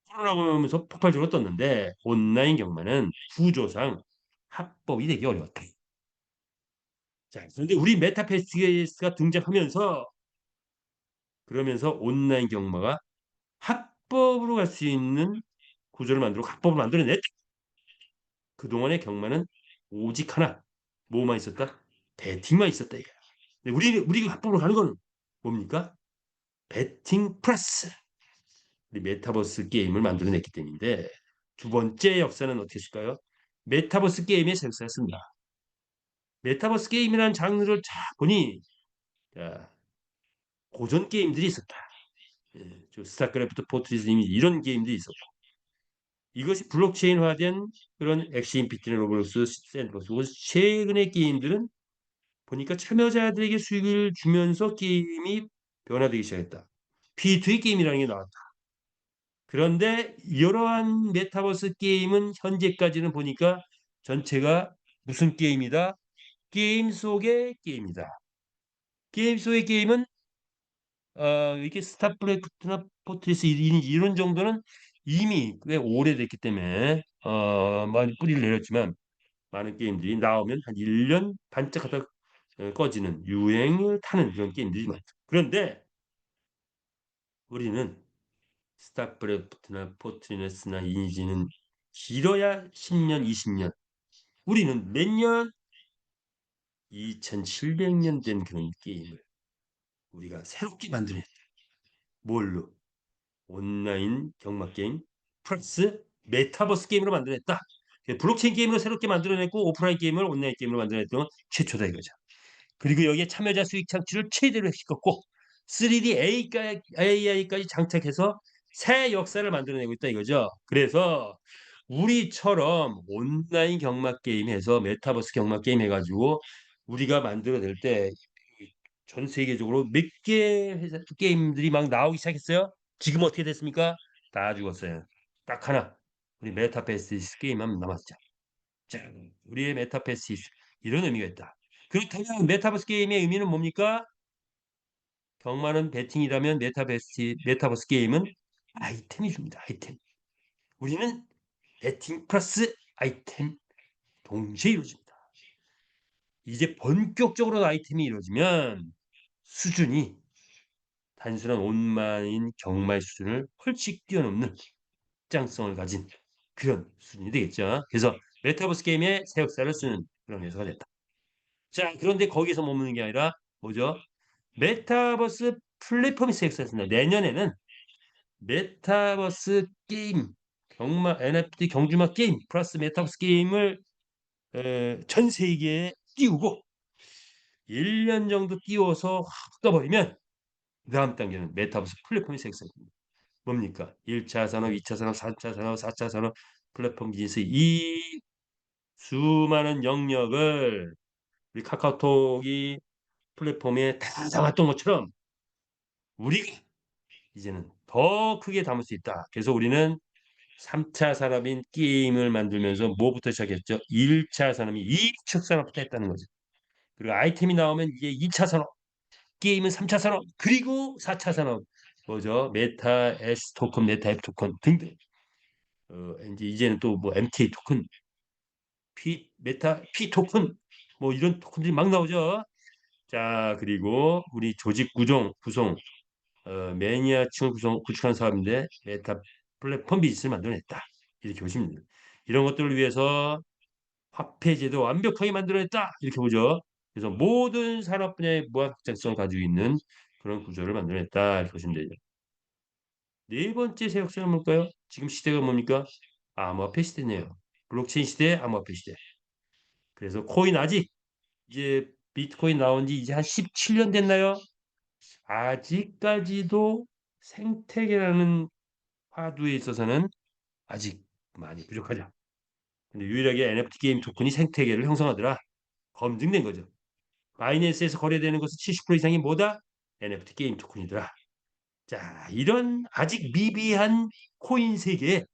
코로나가 오면서 폭발적으로 떴는데 온라인 경마는 구조상 합법이 되기 어려웠다. 자, 그런데 우리 메타패스가 등장하면서 그러면서 온라인 경마가 합법으로 갈 수 있는 구조를 만들고 합법을 만들어냈다. 그동안의 경마는 오직 하나 뭐만 있었다? 배팅만 있었다 이거야. 근데 우리가 합법으로 가는 건 뭡니까? 배팅 플러스 우리 메타버스 게임을 만들어냈기 때문인데 두 번째 역사는 어떻게 했을까요? 메타버스 게임의 역사였습니다. 메타버스 게임이라는 장르를 쫙 보니 자, 고전 게임들이 있었다. 저 스타크래프트 포트리스 이미 이런 게임들이 있었고 이것이 블록체인화된 그런 엑시 인피니티 로블록스 샌드박스 최근의 게임들은 보니까 참여자들에게 수익을 주면서 게임이 변화되기 시작했다. P2E 게임이라는 게 나왔다. 그런데 이러한 메타버스 게임은 현재까지는 보니까 전체가 무슨 게임이다? 게임 속의 게임이다. 게임 속의 게임은 이렇게 스타크래프트나 포트리스 이런 정도는 이미 꽤 오래됐기 때문에 많이 뿌리를 내렸지만 많은 게임들이 나오면 한 1년 반짝하다 꺼지는 유행을 타는 그런 게임들이 많다. 그런데 우리는 스타크래프트나 포트리스나 이니지는 길어야 10년, 20년. 우리는 몇 년? 2700년 된 그런 게임을 우리가 새롭게 만들어냈다. 뭘로? 온라인 경마 게임 플러스 메타버스 게임으로 만들어냈다. 블록체인 게임으로 새롭게 만들어냈고 오프라인 게임을 온라인 게임으로 만들어냈던 건 최초다 이거죠. 그리고 여기에 참여자 수익 창출을 최대로 시켰고 3D AI까지 장착해서 새 역사를 만들어내고 있다 이거죠. 그래서 우리처럼 온라인 경마 게임 해서 메타버스 경마 게임 해가지고 우리가 만들어낼 때 전 세계적으로 몇 개 회사 게임들이 막 나오기 시작했어요. 지금 어떻게 됐습니까? 다 죽었어요. 딱 하나. 우리 메타버스 게임만 남았죠. 자, 우리의 메타버스 이런 의미가 있다. 그렇다면 메타버스 게임의 의미는 뭡니까? 경마는 베팅이라면 메타버스 게임은 아이템이 줍니다. 아이템. 우리는 베팅 플러스 아이템 동시에 이루어집니다. 이제 본격적으로 아이템이 이루어지면 수준이 단순한 온마인 경마의 수준을 훨씬 뛰어넘는 확장성을 가진 그런 수준이 되겠죠. 그래서 메타버스 게임의 새 역사를 쓰는 그런 요소가 됐다. 자, 그런데 거기서 머무는 게 아니라 뭐죠? 메타버스 플랫폼이 새 역사를 쓴다. 내년에는 메타버스 게임, 경마, NFT 경주마 게임 플러스 메타버스 게임을 전 세계에 띄우고 1년 정도 띄워서 확 떠버리면 그 다음 단계는 메타버스 플랫폼이 생성됩니다. 뭡니까? 1차 산업, 2차 산업, 3차 산업, 4차 산업 플랫폼 비즈니스 이 수많은 영역을 우리 카카오톡이 플랫폼에 다 담았던 것처럼 우리가 이제는 더 크게 담을 수 있다. 그래서 우리는 3차 산업인 게임을 만들면서 뭐부터 시작했죠? 1차 산업이 이축 산업부터 했다는 거죠. 그리고 아이템이 나오면 이게 2차 산업, 게임은 3차 산업, 그리고 4차 산업. 뭐죠? 메타 S 토큰, 메타 F 토큰 등등. 이제는 또 뭐 MTA 토큰, 메타 P 토큰, 뭐 이런 토큰들이 막 나오죠. 자, 그리고 우리 조직 구성, 매니아층을 구축한 사업인데 메타 플랫폼 비즈니스를 만들어냈다. 이렇게 보시면 됩니다. 이런 것들을 위해서 화폐 제도 완벽하게 만들어냈다. 이렇게 보죠. 그래서 모든 산업 분야의 무한 확장성을 가지고 있는 그런 구조를 만들어냈다. 이렇게 보시면 되죠. 네 번째 새 혁신은 뭘까요? 지금 시대가 뭡니까? 암호화폐 시대네요. 블록체인 시대, 암호화폐 시대. 그래서 코인 아직 이제 비트코인 나온 지 이제 한 17년 됐나요? 아직까지도 생태계라는 화두에 있어서는 아직 많이 부족하죠. 근데 유일하게 NFT 게임 토큰이 생태계를 형성하더라. 검증된 거죠. 바이낸스에서 거래되는 것은 70% 이상이 뭐다? NFT 게임 토큰이더라. 자, 이런 아직 미비한 코인 세계에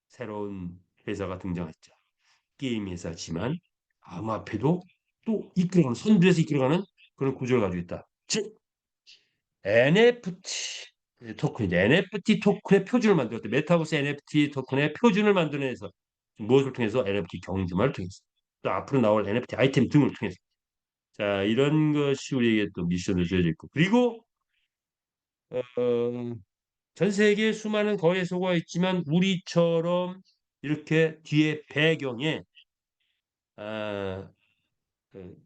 새로운 회사가 등장했죠. 게임 회사지만 암호화폐도 또 이끌어가는 선두에서 이끌어가는 그런 구조를 가지고 있다. 즉 NFT 토큰이죠. NFT 토큰의 표준을 만들었대. 메타버스 NFT 토큰의 표준을 만들어내서 무엇을 통해서 NFT 경주마를 통해서 또 앞으로 나올 NFT 아이템 등을 통해서 자 이런 것이 우리에게 또 미션을 주어져 있고 그리고 전 세계에 수많은 거래소가 있지만 우리처럼 이렇게 뒤에 배경에 아, 그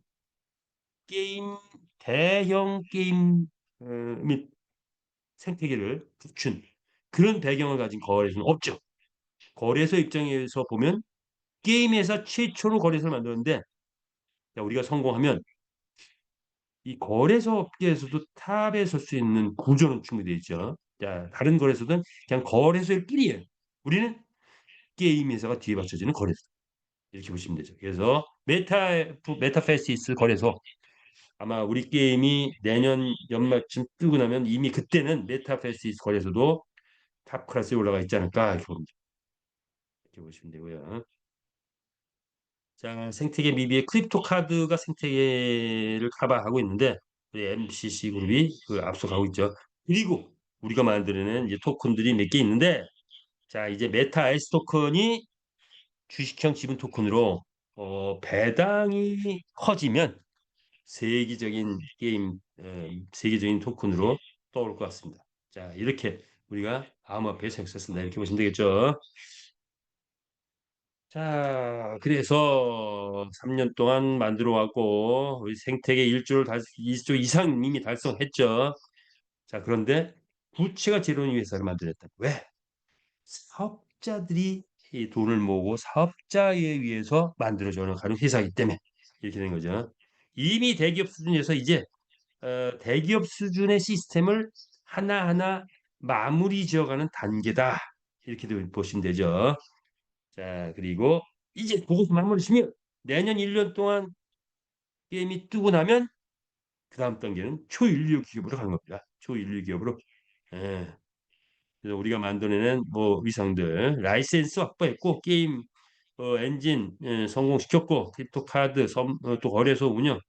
게임 대형 게임 및 생태계를 갖춘 그런 배경을 가진 거래소는 없죠. 거래소 입장에서 보면 게임 회사 최초로 거래소를 만들었는데 자, 우리가 성공하면 이 거래소 업계에서도 탑에 설 수 있는 구조는 충분히 되어 있죠. 자, 다른 거래소는 그냥 거래소일 뿐이에요. 우리는 게임 회사가 뒤에 받쳐지는 거래소. 이렇게 보시면 되죠. 그래서 메타페시스 거래소 아마 우리 게임이 내년 연말쯤 뜨고 나면 이미 그때는 메타페시스 거래소도 탑 클래스에 올라가 있지 않을까 이렇게 봅니다. 이렇게 보시면 되고요. 자, 생태계 미비의 크립토 카드가 생태계를 커버하고 있는데 우리 MCC 그룹이 그 앞서가고 있죠. 그리고 우리가 만드는 이제 토큰들이 몇 개 있는데 자, 이제 메타 아이스 토큰이 주식형 지분 토큰으로 배당이 커지면 세계적인 게임 세계적인 토큰으로 떠오를 것 같습니다. 자, 이렇게 우리가 암호화폐 생성했습니다. 이렇게 보시면 되겠죠. 자, 그래서 3년 동안 만들어 왔고 우리 생태계 1조 이상 이미 달성했죠. 자, 그런데 부채가 제로인 회사를 만들었다. 왜? 사업자들이 이 돈을 모으고 사업자에 의해서 만들어져는 가는 회사이기 때문에 이렇게 된 거죠. 이미 대기업 수준에서 이제 대기업 수준의 시스템을 하나하나 마무리 지어가는 단계다. 이렇게 보시면 되죠. 자, 그리고 이제 그것을 마무리 지면 내년 1년 동안 게임이 뜨고 나면 그 다음 단계는 초인류 기업으로 가는 겁니다. 초인류 기업으로. 예. 그래서 우리가 만들어내는 뭐 위상들 라이센스 확보했고 게임 엔진 성공시켰고 크립토 카드 또 거래소 운영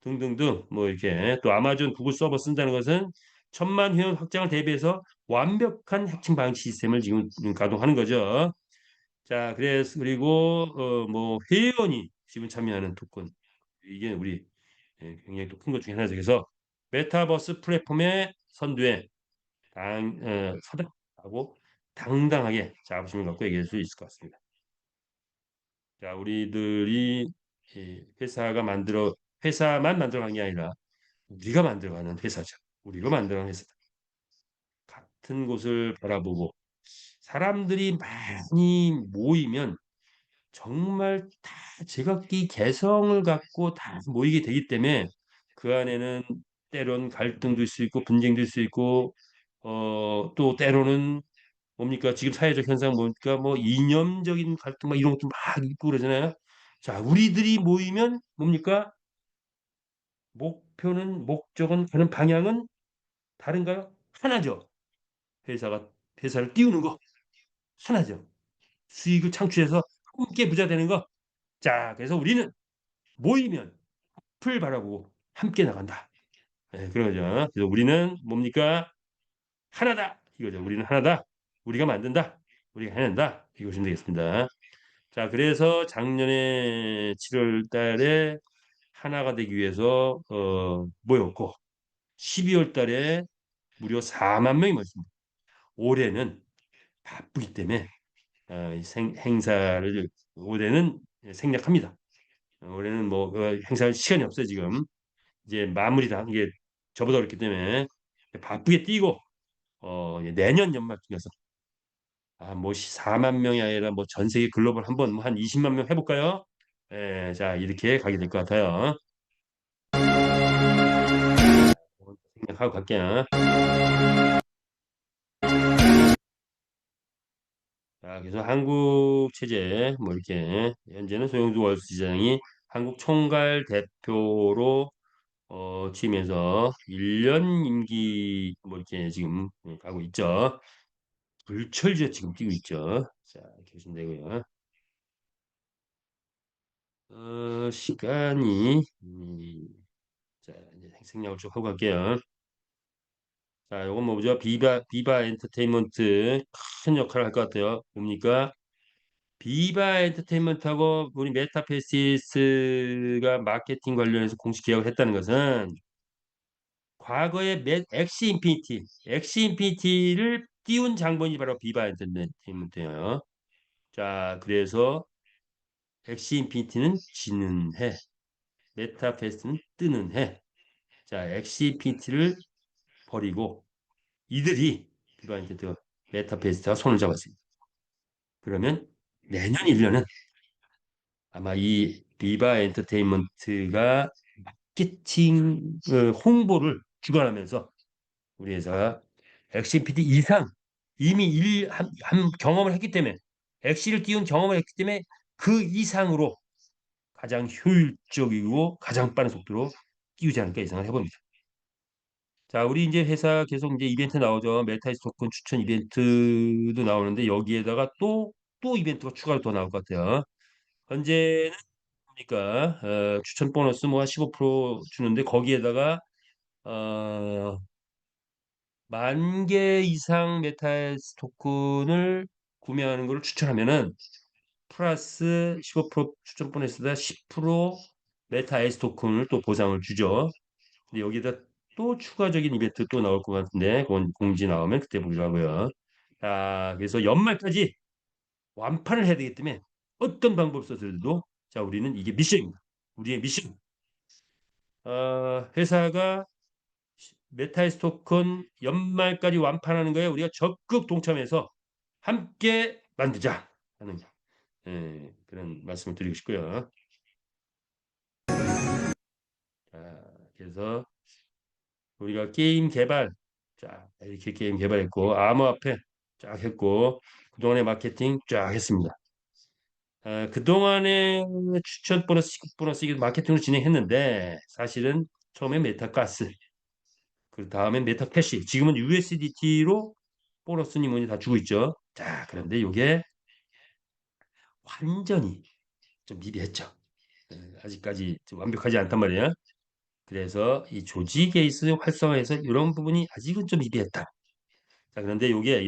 등등등 뭐 이렇게 또 아마존 구글 서버 쓴다는 것은 1,000만 회원 확장을 대비해서 완벽한 해킹 방지 시스템을 지금 가동하는 거죠. 자, 그래서 그리고 뭐 회원이 지금 참여하는 토큰 이게 우리 굉장히 또 큰 것 중에 하나죠. 그래서 메타버스 플랫폼의 선두에 서다하고 당당하게 자부심을 갖고 얘기할 수 있을 것 같습니다. 자, 우리들이 회사만 만들어간 게 아니라 우리가 만들어가는 회사죠. 우리가 만들어가는 회사다. 같은 곳을 바라보고 사람들이 많이 모이면 정말 다 제각기 개성을 갖고 다 모이게 되기 때문에 그 안에는 때론 갈등도 있을 수 있고 분쟁도 있을 수 있고 또 때로는 뭡니까 지금 사회적 현상 뭡니까 뭐 이념적인 갈등 막 이런 것도 막 있고 그러잖아요. 자, 우리들이 모이면 뭡니까 목적은 가는 방향은 다른가요? 하나죠. 회사가 회사를 띄우는 거 하나죠. 수익을 창출해서 함께 부자 되는 거. 자, 그래서 우리는 모이면 풀 바라보고 함께 나간다. 네, 그런 거죠. 그래서 우리는 뭡니까? 하나다. 이거죠. 우리는 하나다. 우리가 만든다. 우리가 해낸다. 이거 보시면 되겠습니다. 자, 그래서 작년에 7월 달에 하나가 되기 위해서 모였고 12월 달에 무려 4만 명이 모였습니다. 올해는 바쁘기 때문에 행사를 올해는 생략합니다. 올해는 뭐 행사할 시간이 없어요 지금. 이제 마무리다. 이게 저보다 그렇기 때문에 바쁘게 뛰고 내년 연말쯤에서 뭐 4만 명이 아니라 뭐 전 세계 글로벌 한번 뭐한 20만 명 해볼까요? 예, 자 이렇게 가게 될 것 같아요. 생각하고 갈게요. 자, 그래서 한국 체제 뭐 이렇게 현재는 소영주 월수지사장이 한국 총괄 대표로 취임해서 1년 임기 뭐 이렇게 지금 가고 있죠. 불철주야 지금 뛰고 있죠. 자, 이렇게 보시면 되고요. 시간이 자 이제 생략을 쭉 하고 갈게요. 자, 요건 뭐죠? 비바 엔터테인먼트 큰 역할을 할 것 같아요. 뭡니까? 비바 엔터테인먼트하고 우리 메타페시스가 마케팅 관련해서 공식 계약을 했다는 것은 과거에 엑시 인피니티를 띄운 장본이 바로 비바 엔터테인먼트예요. 자, 그래서 엑시 인피니티는 지는 해, 메타페스트는 뜨는 해. 자, 엑시 인피니티를 버리고 이들이 비바 엔터테인먼트 메타페스트와 손을 잡았습니다. 그러면 내년 1년은 아마 이 비바 엔터테인먼트가 마케팅 홍보를 주관하면서 우리 회사가 엑시피디 이상 이미 한 경험을 했기 때문에 엑시를 띄운 경험을 했기 때문에 그 이상으로 가장 효율적이고 가장 빠른 속도로 띄우지 않을까 예상을 해봅니다. 자, 우리 이제 회사 계속 이제 이벤트 나오죠. 메타이스 토큰 추천 이벤트도 나오는데 여기에다가 또 이벤트가 추가로 더 나올 것 같아요. 현재는 보니까 추천 보너스 뭐 한 15% 주는데 거기에다가 어, 10,000개 이상 메타스 토큰을 구매하는 것을 추천하면은 플러스 15% 추천 보너스다 10% 메타 S 토큰을 또 보상을 주죠. 근데 여기다 또 추가적인 이벤트 또 나올 것 같은데 그건 공지 나오면 그때 보려고요. 자, 그래서 연말까지 완판을 해야 되기 때문에 어떤 방법 써서도 자 우리는 이게 미션입니다. 우리의 미션. 회사가 메타이스 토큰 연말까지 완판하는 거에 우리가 적극 동참해서 함께 만들자 하는 그런 말씀을 드리고 싶고요. 자, 그래서 우리가 게임 개발, 자 이렇게 게임 개발했고 암호화폐 쫙 했고 그동안의 마케팅 쫙 했습니다. 그동안에 추천 보너스, 시급 보너스 이게 마케팅을 진행했는데 사실은 처음에 메타가스, 그 다음에 메타캐시, 지금은 USDT로 보너스니 뭐니 다 주고 있죠. 자, 그런데 이게 완전히 좀 미비했죠. 아직까지 좀 완벽하지 않단 말이야. 그래서 이 조지 게이스 활성화에서 이런 부분이 아직은 좀 미비했다. 자, 그런데 이게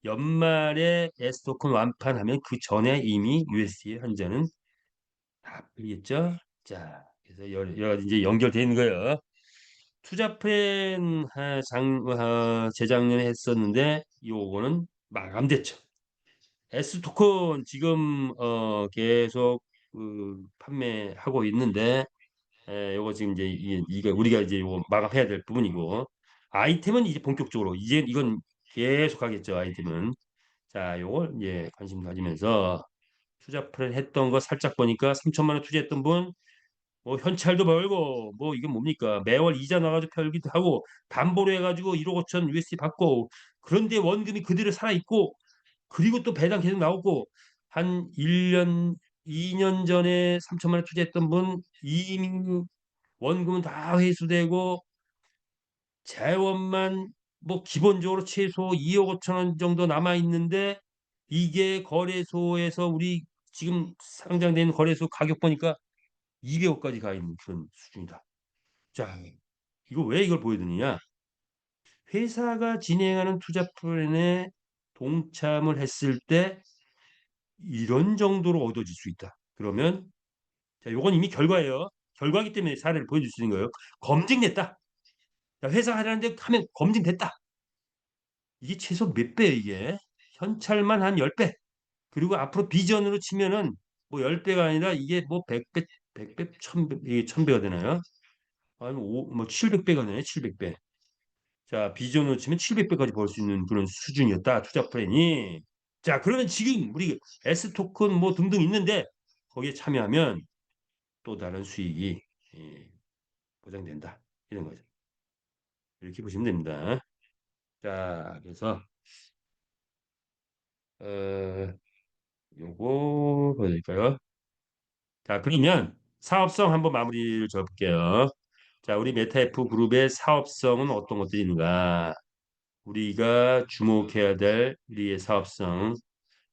연말에 S토큰 완판하면 그 전에 이미 USD의 환전은 다 풀리겠죠. 자, 그래서 여러 가지 이제 연결되어 있는 거예요. 투자 플랜 재작년에 했었는데 요거는 마감됐죠. S토큰 지금 계속 판매하고 있는데 요거 지금 이제 이게 우리가 이제 요거 마감해야 될 부분이고 아이템은 이제 본격적으로 이제 이건 계속 하겠죠. 아이템은 자 요걸 이제 관심 가지면서 투자 플랜 했던 거 살짝 보니까 3천만 원 투자했던 분 뭐 현찰도 벌고 뭐 이게 뭡니까 매월 이자 나가지고 펴기도 하고 담보로 해가지고 1억 5천 USD 받고 그런데 원금이 그대로 살아있고 그리고 또 배당 계속 나오고 한 1년 2년 전에 3천만 원 투자했던 분 이미 원금은 다 회수되고 재원만 뭐 기본적으로 최소 2억 5천 원 정도 남아 있는데 이게 거래소에서 우리 지금 상장된 거래소 가격 보니까 200억까지 가 있는 그런 수준이다. 자, 이거 왜 이걸 보여드리냐? 회사가 진행하는 투자 플랜에 동참을 했을 때 이런 정도로 얻어질 수 있다. 그러면 자, 요건 이미 결과예요. 결과기 때문에 사례를 보여줄 수 있는 거예요. 검증됐다. 자, 회사 하려는데 하면 검증됐다. 이게 최소 몇 배예요, 이게? 현찰만 한 10배. 그리고 앞으로 비전으로 치면은 뭐 10배가 아니라 이게 뭐 100배, 100배, 1000배, 이게 1000배가 되나요? 아니, 뭐 700배가 되네, 700배. 자, 비전으로 치면 700배까지 벌 수 있는 그런 수준이었다. 투자 플랜이. 자, 그러면 지금 우리 S 토큰 뭐 등등 있는데 거기에 참여하면 또 다른 수익이 예, 보장된다. 이런 거죠. 이렇게 보시면 됩니다. 자, 그래서 어, 요거 보여드릴까요? 자, 그러면 사업성 한번 마무리를 줘볼게요. 자, 우리 메타F 그룹의 사업성은 어떤 것들이 있는가? 우리가 주목해야 될 우리의 사업성.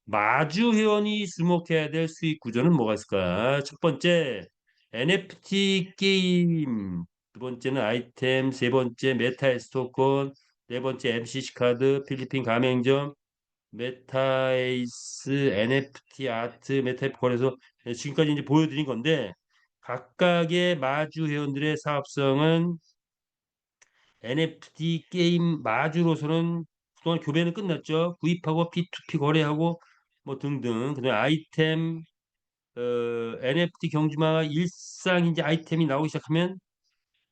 마주 회원이 주목해야 될 수익 구조는 뭐가 있을까? 첫 번째, NFT 게임. 두 번째는 아이템. 세 번째, 메타에스 토큰. 네 번째, MCC 카드, 필리핀 가맹점, 메타에이스, NFT 아트, 메타에프 거래소. 지금까지 이제 보여드린 건데, 각각의 마주 회원들의 사업성은 NFT 게임 마주로서는 그동안 교배는 끝났죠. 구입하고 P2P 거래하고 뭐 등등. 그다음에 아이템 NFT 경주마가 일상 이제 아이템이 나오기 시작하면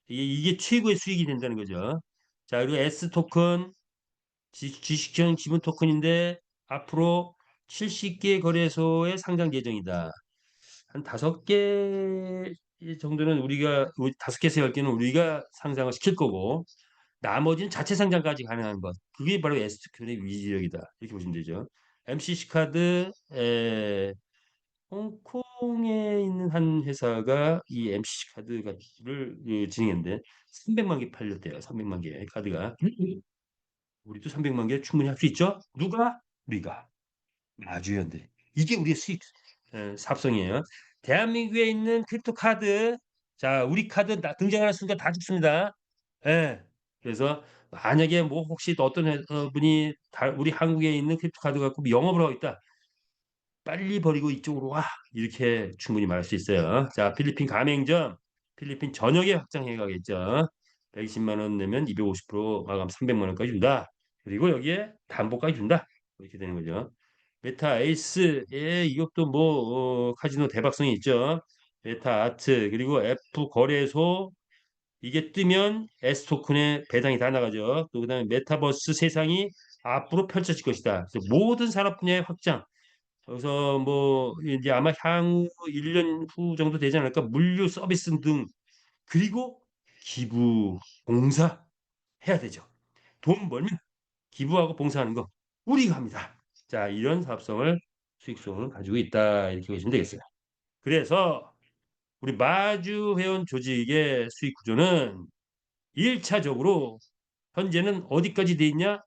이게 최고의 수익이 된다는 거죠. 자, 그리고 S 토큰 주식형 지분 토큰인데 앞으로 70개 거래소에 상장 예정이다. 한 5개 정도는 우리 5개에서 10개는 우리가 상장을 시킬 거고 나머지는 자체 상장까지 가능한 것. 그게 바로 에스트콘의 위력이다. 이렇게 보시면 되죠. MCC 카드, 홍콩에 있는 한 회사가 이 MCC 카드를 진행했는데 300만 개 팔렸대요. 300만 개 카드가. 우리도 300만 개 충분히 할 수 있죠? 누가? 우리가. 마주연대. 이게 우리의 수익 삽성이에요. 대한민국에 있는 크립토 카드, 자, 우리 카드 등장하는 순간 다 죽습니다. 예. 그래서 만약에 뭐 혹시 또 어떤 분이 우리 한국에 있는 크립토 카드 갖고 영업을 하고 있다. 빨리 버리고 이쪽으로 와. 이렇게 충분히 말할 수 있어요. 자, 필리핀 가맹점, 필리핀 전역에 확장해 가겠죠. 120만 원 내면 250% 마감 300만 원까지 준다. 그리고 여기에 담보까지 준다. 이렇게 되는 거죠. 메타 에이스, 예, 이것도 뭐 카지노 대박성이 있죠. 메타 아트 그리고 F 거래소 이게 뜨면 S 토큰의 배당이 다 나가죠. 또 그다음에 메타버스 세상이 앞으로 펼쳐질 것이다. 그래서 모든 산업 분야의 확장. 그래서 뭐 이제 아마 향후 1년 후 정도 되지 않을까 물류 서비스 등 그리고 기부 봉사 해야 되죠. 돈 벌면 기부하고 봉사하는 거 우리가 합니다. 자, 이런 사업성을 수익성을 가지고 있다 이렇게 보시면 되겠어요. 그래서 우리 마주 회원 조직의 수익 구조는 1차적으로 현재는 어디까지 돼 있냐?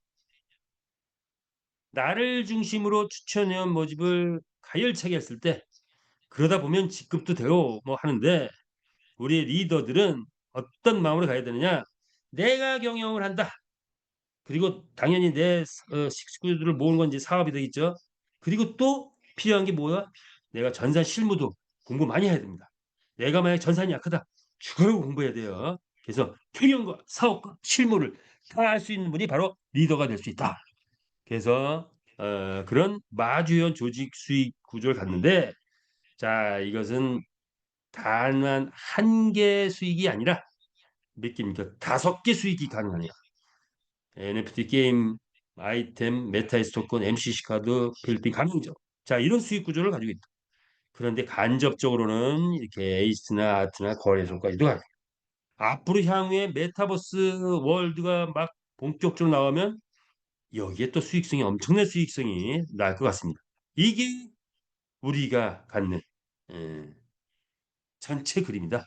나를 중심으로 추천 회원 모집을 가열차게 했을 때 그러다 보면 직급도 되고 뭐 하는데 우리 리더들은 어떤 마음으로 가야 되느냐? 내가 경영을 한다. 그리고 당연히 내 식구들을 모으는 건 이제 사업이 되겠죠. 그리고 또 필요한 게 뭐야? 내가 전산 실무도 공부 많이 해야 됩니다. 내가 만약 전산이 약하다. 죽어라고 공부해야 돼요. 그래서 경영과 사업과 실무를 다 할 수 있는 분이 바로 리더가 될 수 있다. 그래서 그런 마주연 조직 수익 구조를 갖는데 자 이것은 단한 한 개 수익이 아니라 몇 개입니까? 5개 수익이 가능하네요. NFT 게임, 아이템, 메타이스 토큰, MCC 카드, 필리핀 가맹점. 자, 이런 수익 구조를 가지고 있다. 그런데 간접적으로는 이렇게 에이스나 아트나 거래소까지도 가요. 앞으로 향후에 메타버스 월드가 막 본격적으로 나오면 여기에 또 수익성이 엄청난 수익성이 날 것 같습니다. 이게 우리가 갖는 에, 전체 그림이다.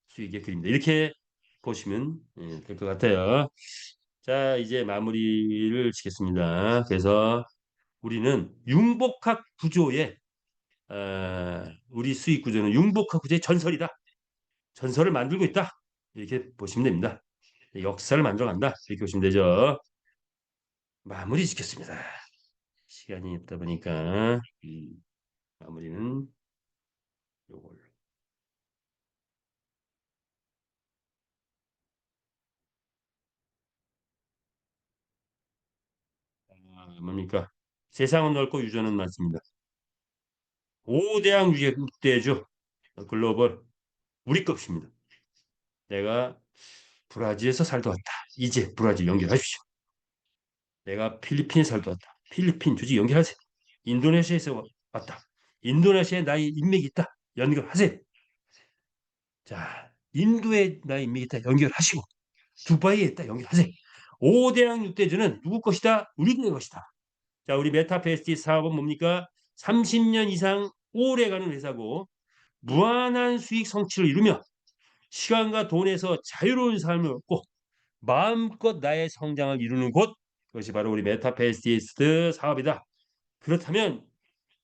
수익의 그림이다. 이렇게 보시면 될 것 같아요. 자, 이제 마무리를 짓겠습니다. 그래서 우리는 융복합 구조의 우리 수익 구조는 융복합 구조의 전설이다. 전설을 만들고 있다. 이렇게 보시면 됩니다. 역사를 만들어간다. 이렇게 보시면 되죠. 마무리 짓겠습니다. 시간이 없다 보니까 마무리는 요걸로. 뭡니까? 세상은 넓고 유전은 많습니다. 5대양 육대죠. 글로벌 우리 것입니다. 내가 브라질에서 살다 왔다. 이제 브라질 연결하십시오. 내가 필리핀에 살다 왔다. 필리핀 주지 연결하세요. 인도네시아에서 왔다. 인도네시아에 나의 인맥이 있다. 연결하세요. 자, 인도에 나의 인맥이 있다. 연결하시고 두바이에 있다. 연결하세요. 5대양 6대주는 누구 것이다? 우리들의 것이다. 자, 우리 메타페스티 사업은 뭡니까? 30년 이상 오래가는 회사고 무한한 수익 성취를 이루며 시간과 돈에서 자유로운 삶을 얻고 마음껏 나의 성장을 이루는 곳, 그것이 바로 우리 메타페스티스트 사업이다. 그렇다면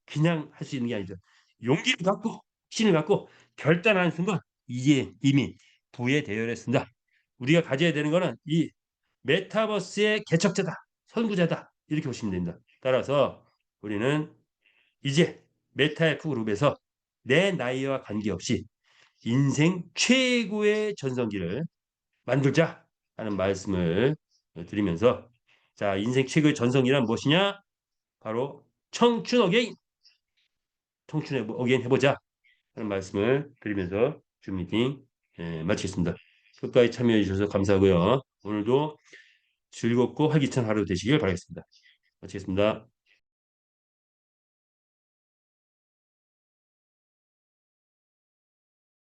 그냥 할 수 있는 게 아니죠. 용기를 갖고 신을 갖고 결단하는 순간 이제 이미 부에 대열했습니다. 우리가 가져야 되는 거는 이 메타버스의 개척자다, 선구자다 이렇게 보시면 됩니다. 따라서 우리는 이제 메타F 그룹에서 내 나이와 관계없이 인생 최고의 전성기를 만들자 하는 말씀을 드리면서 자, 인생 최고의 전성기란 무엇이냐? 바로 청춘 어게인, 청춘 어게인 해보자 하는 말씀을 드리면서 줌 미팅 마치겠습니다. 끝까지 참여해 주셔서 감사하고요. 오늘도 즐겁고 활기찬 하루 되시길 바라겠습니다. 마치겠습니다.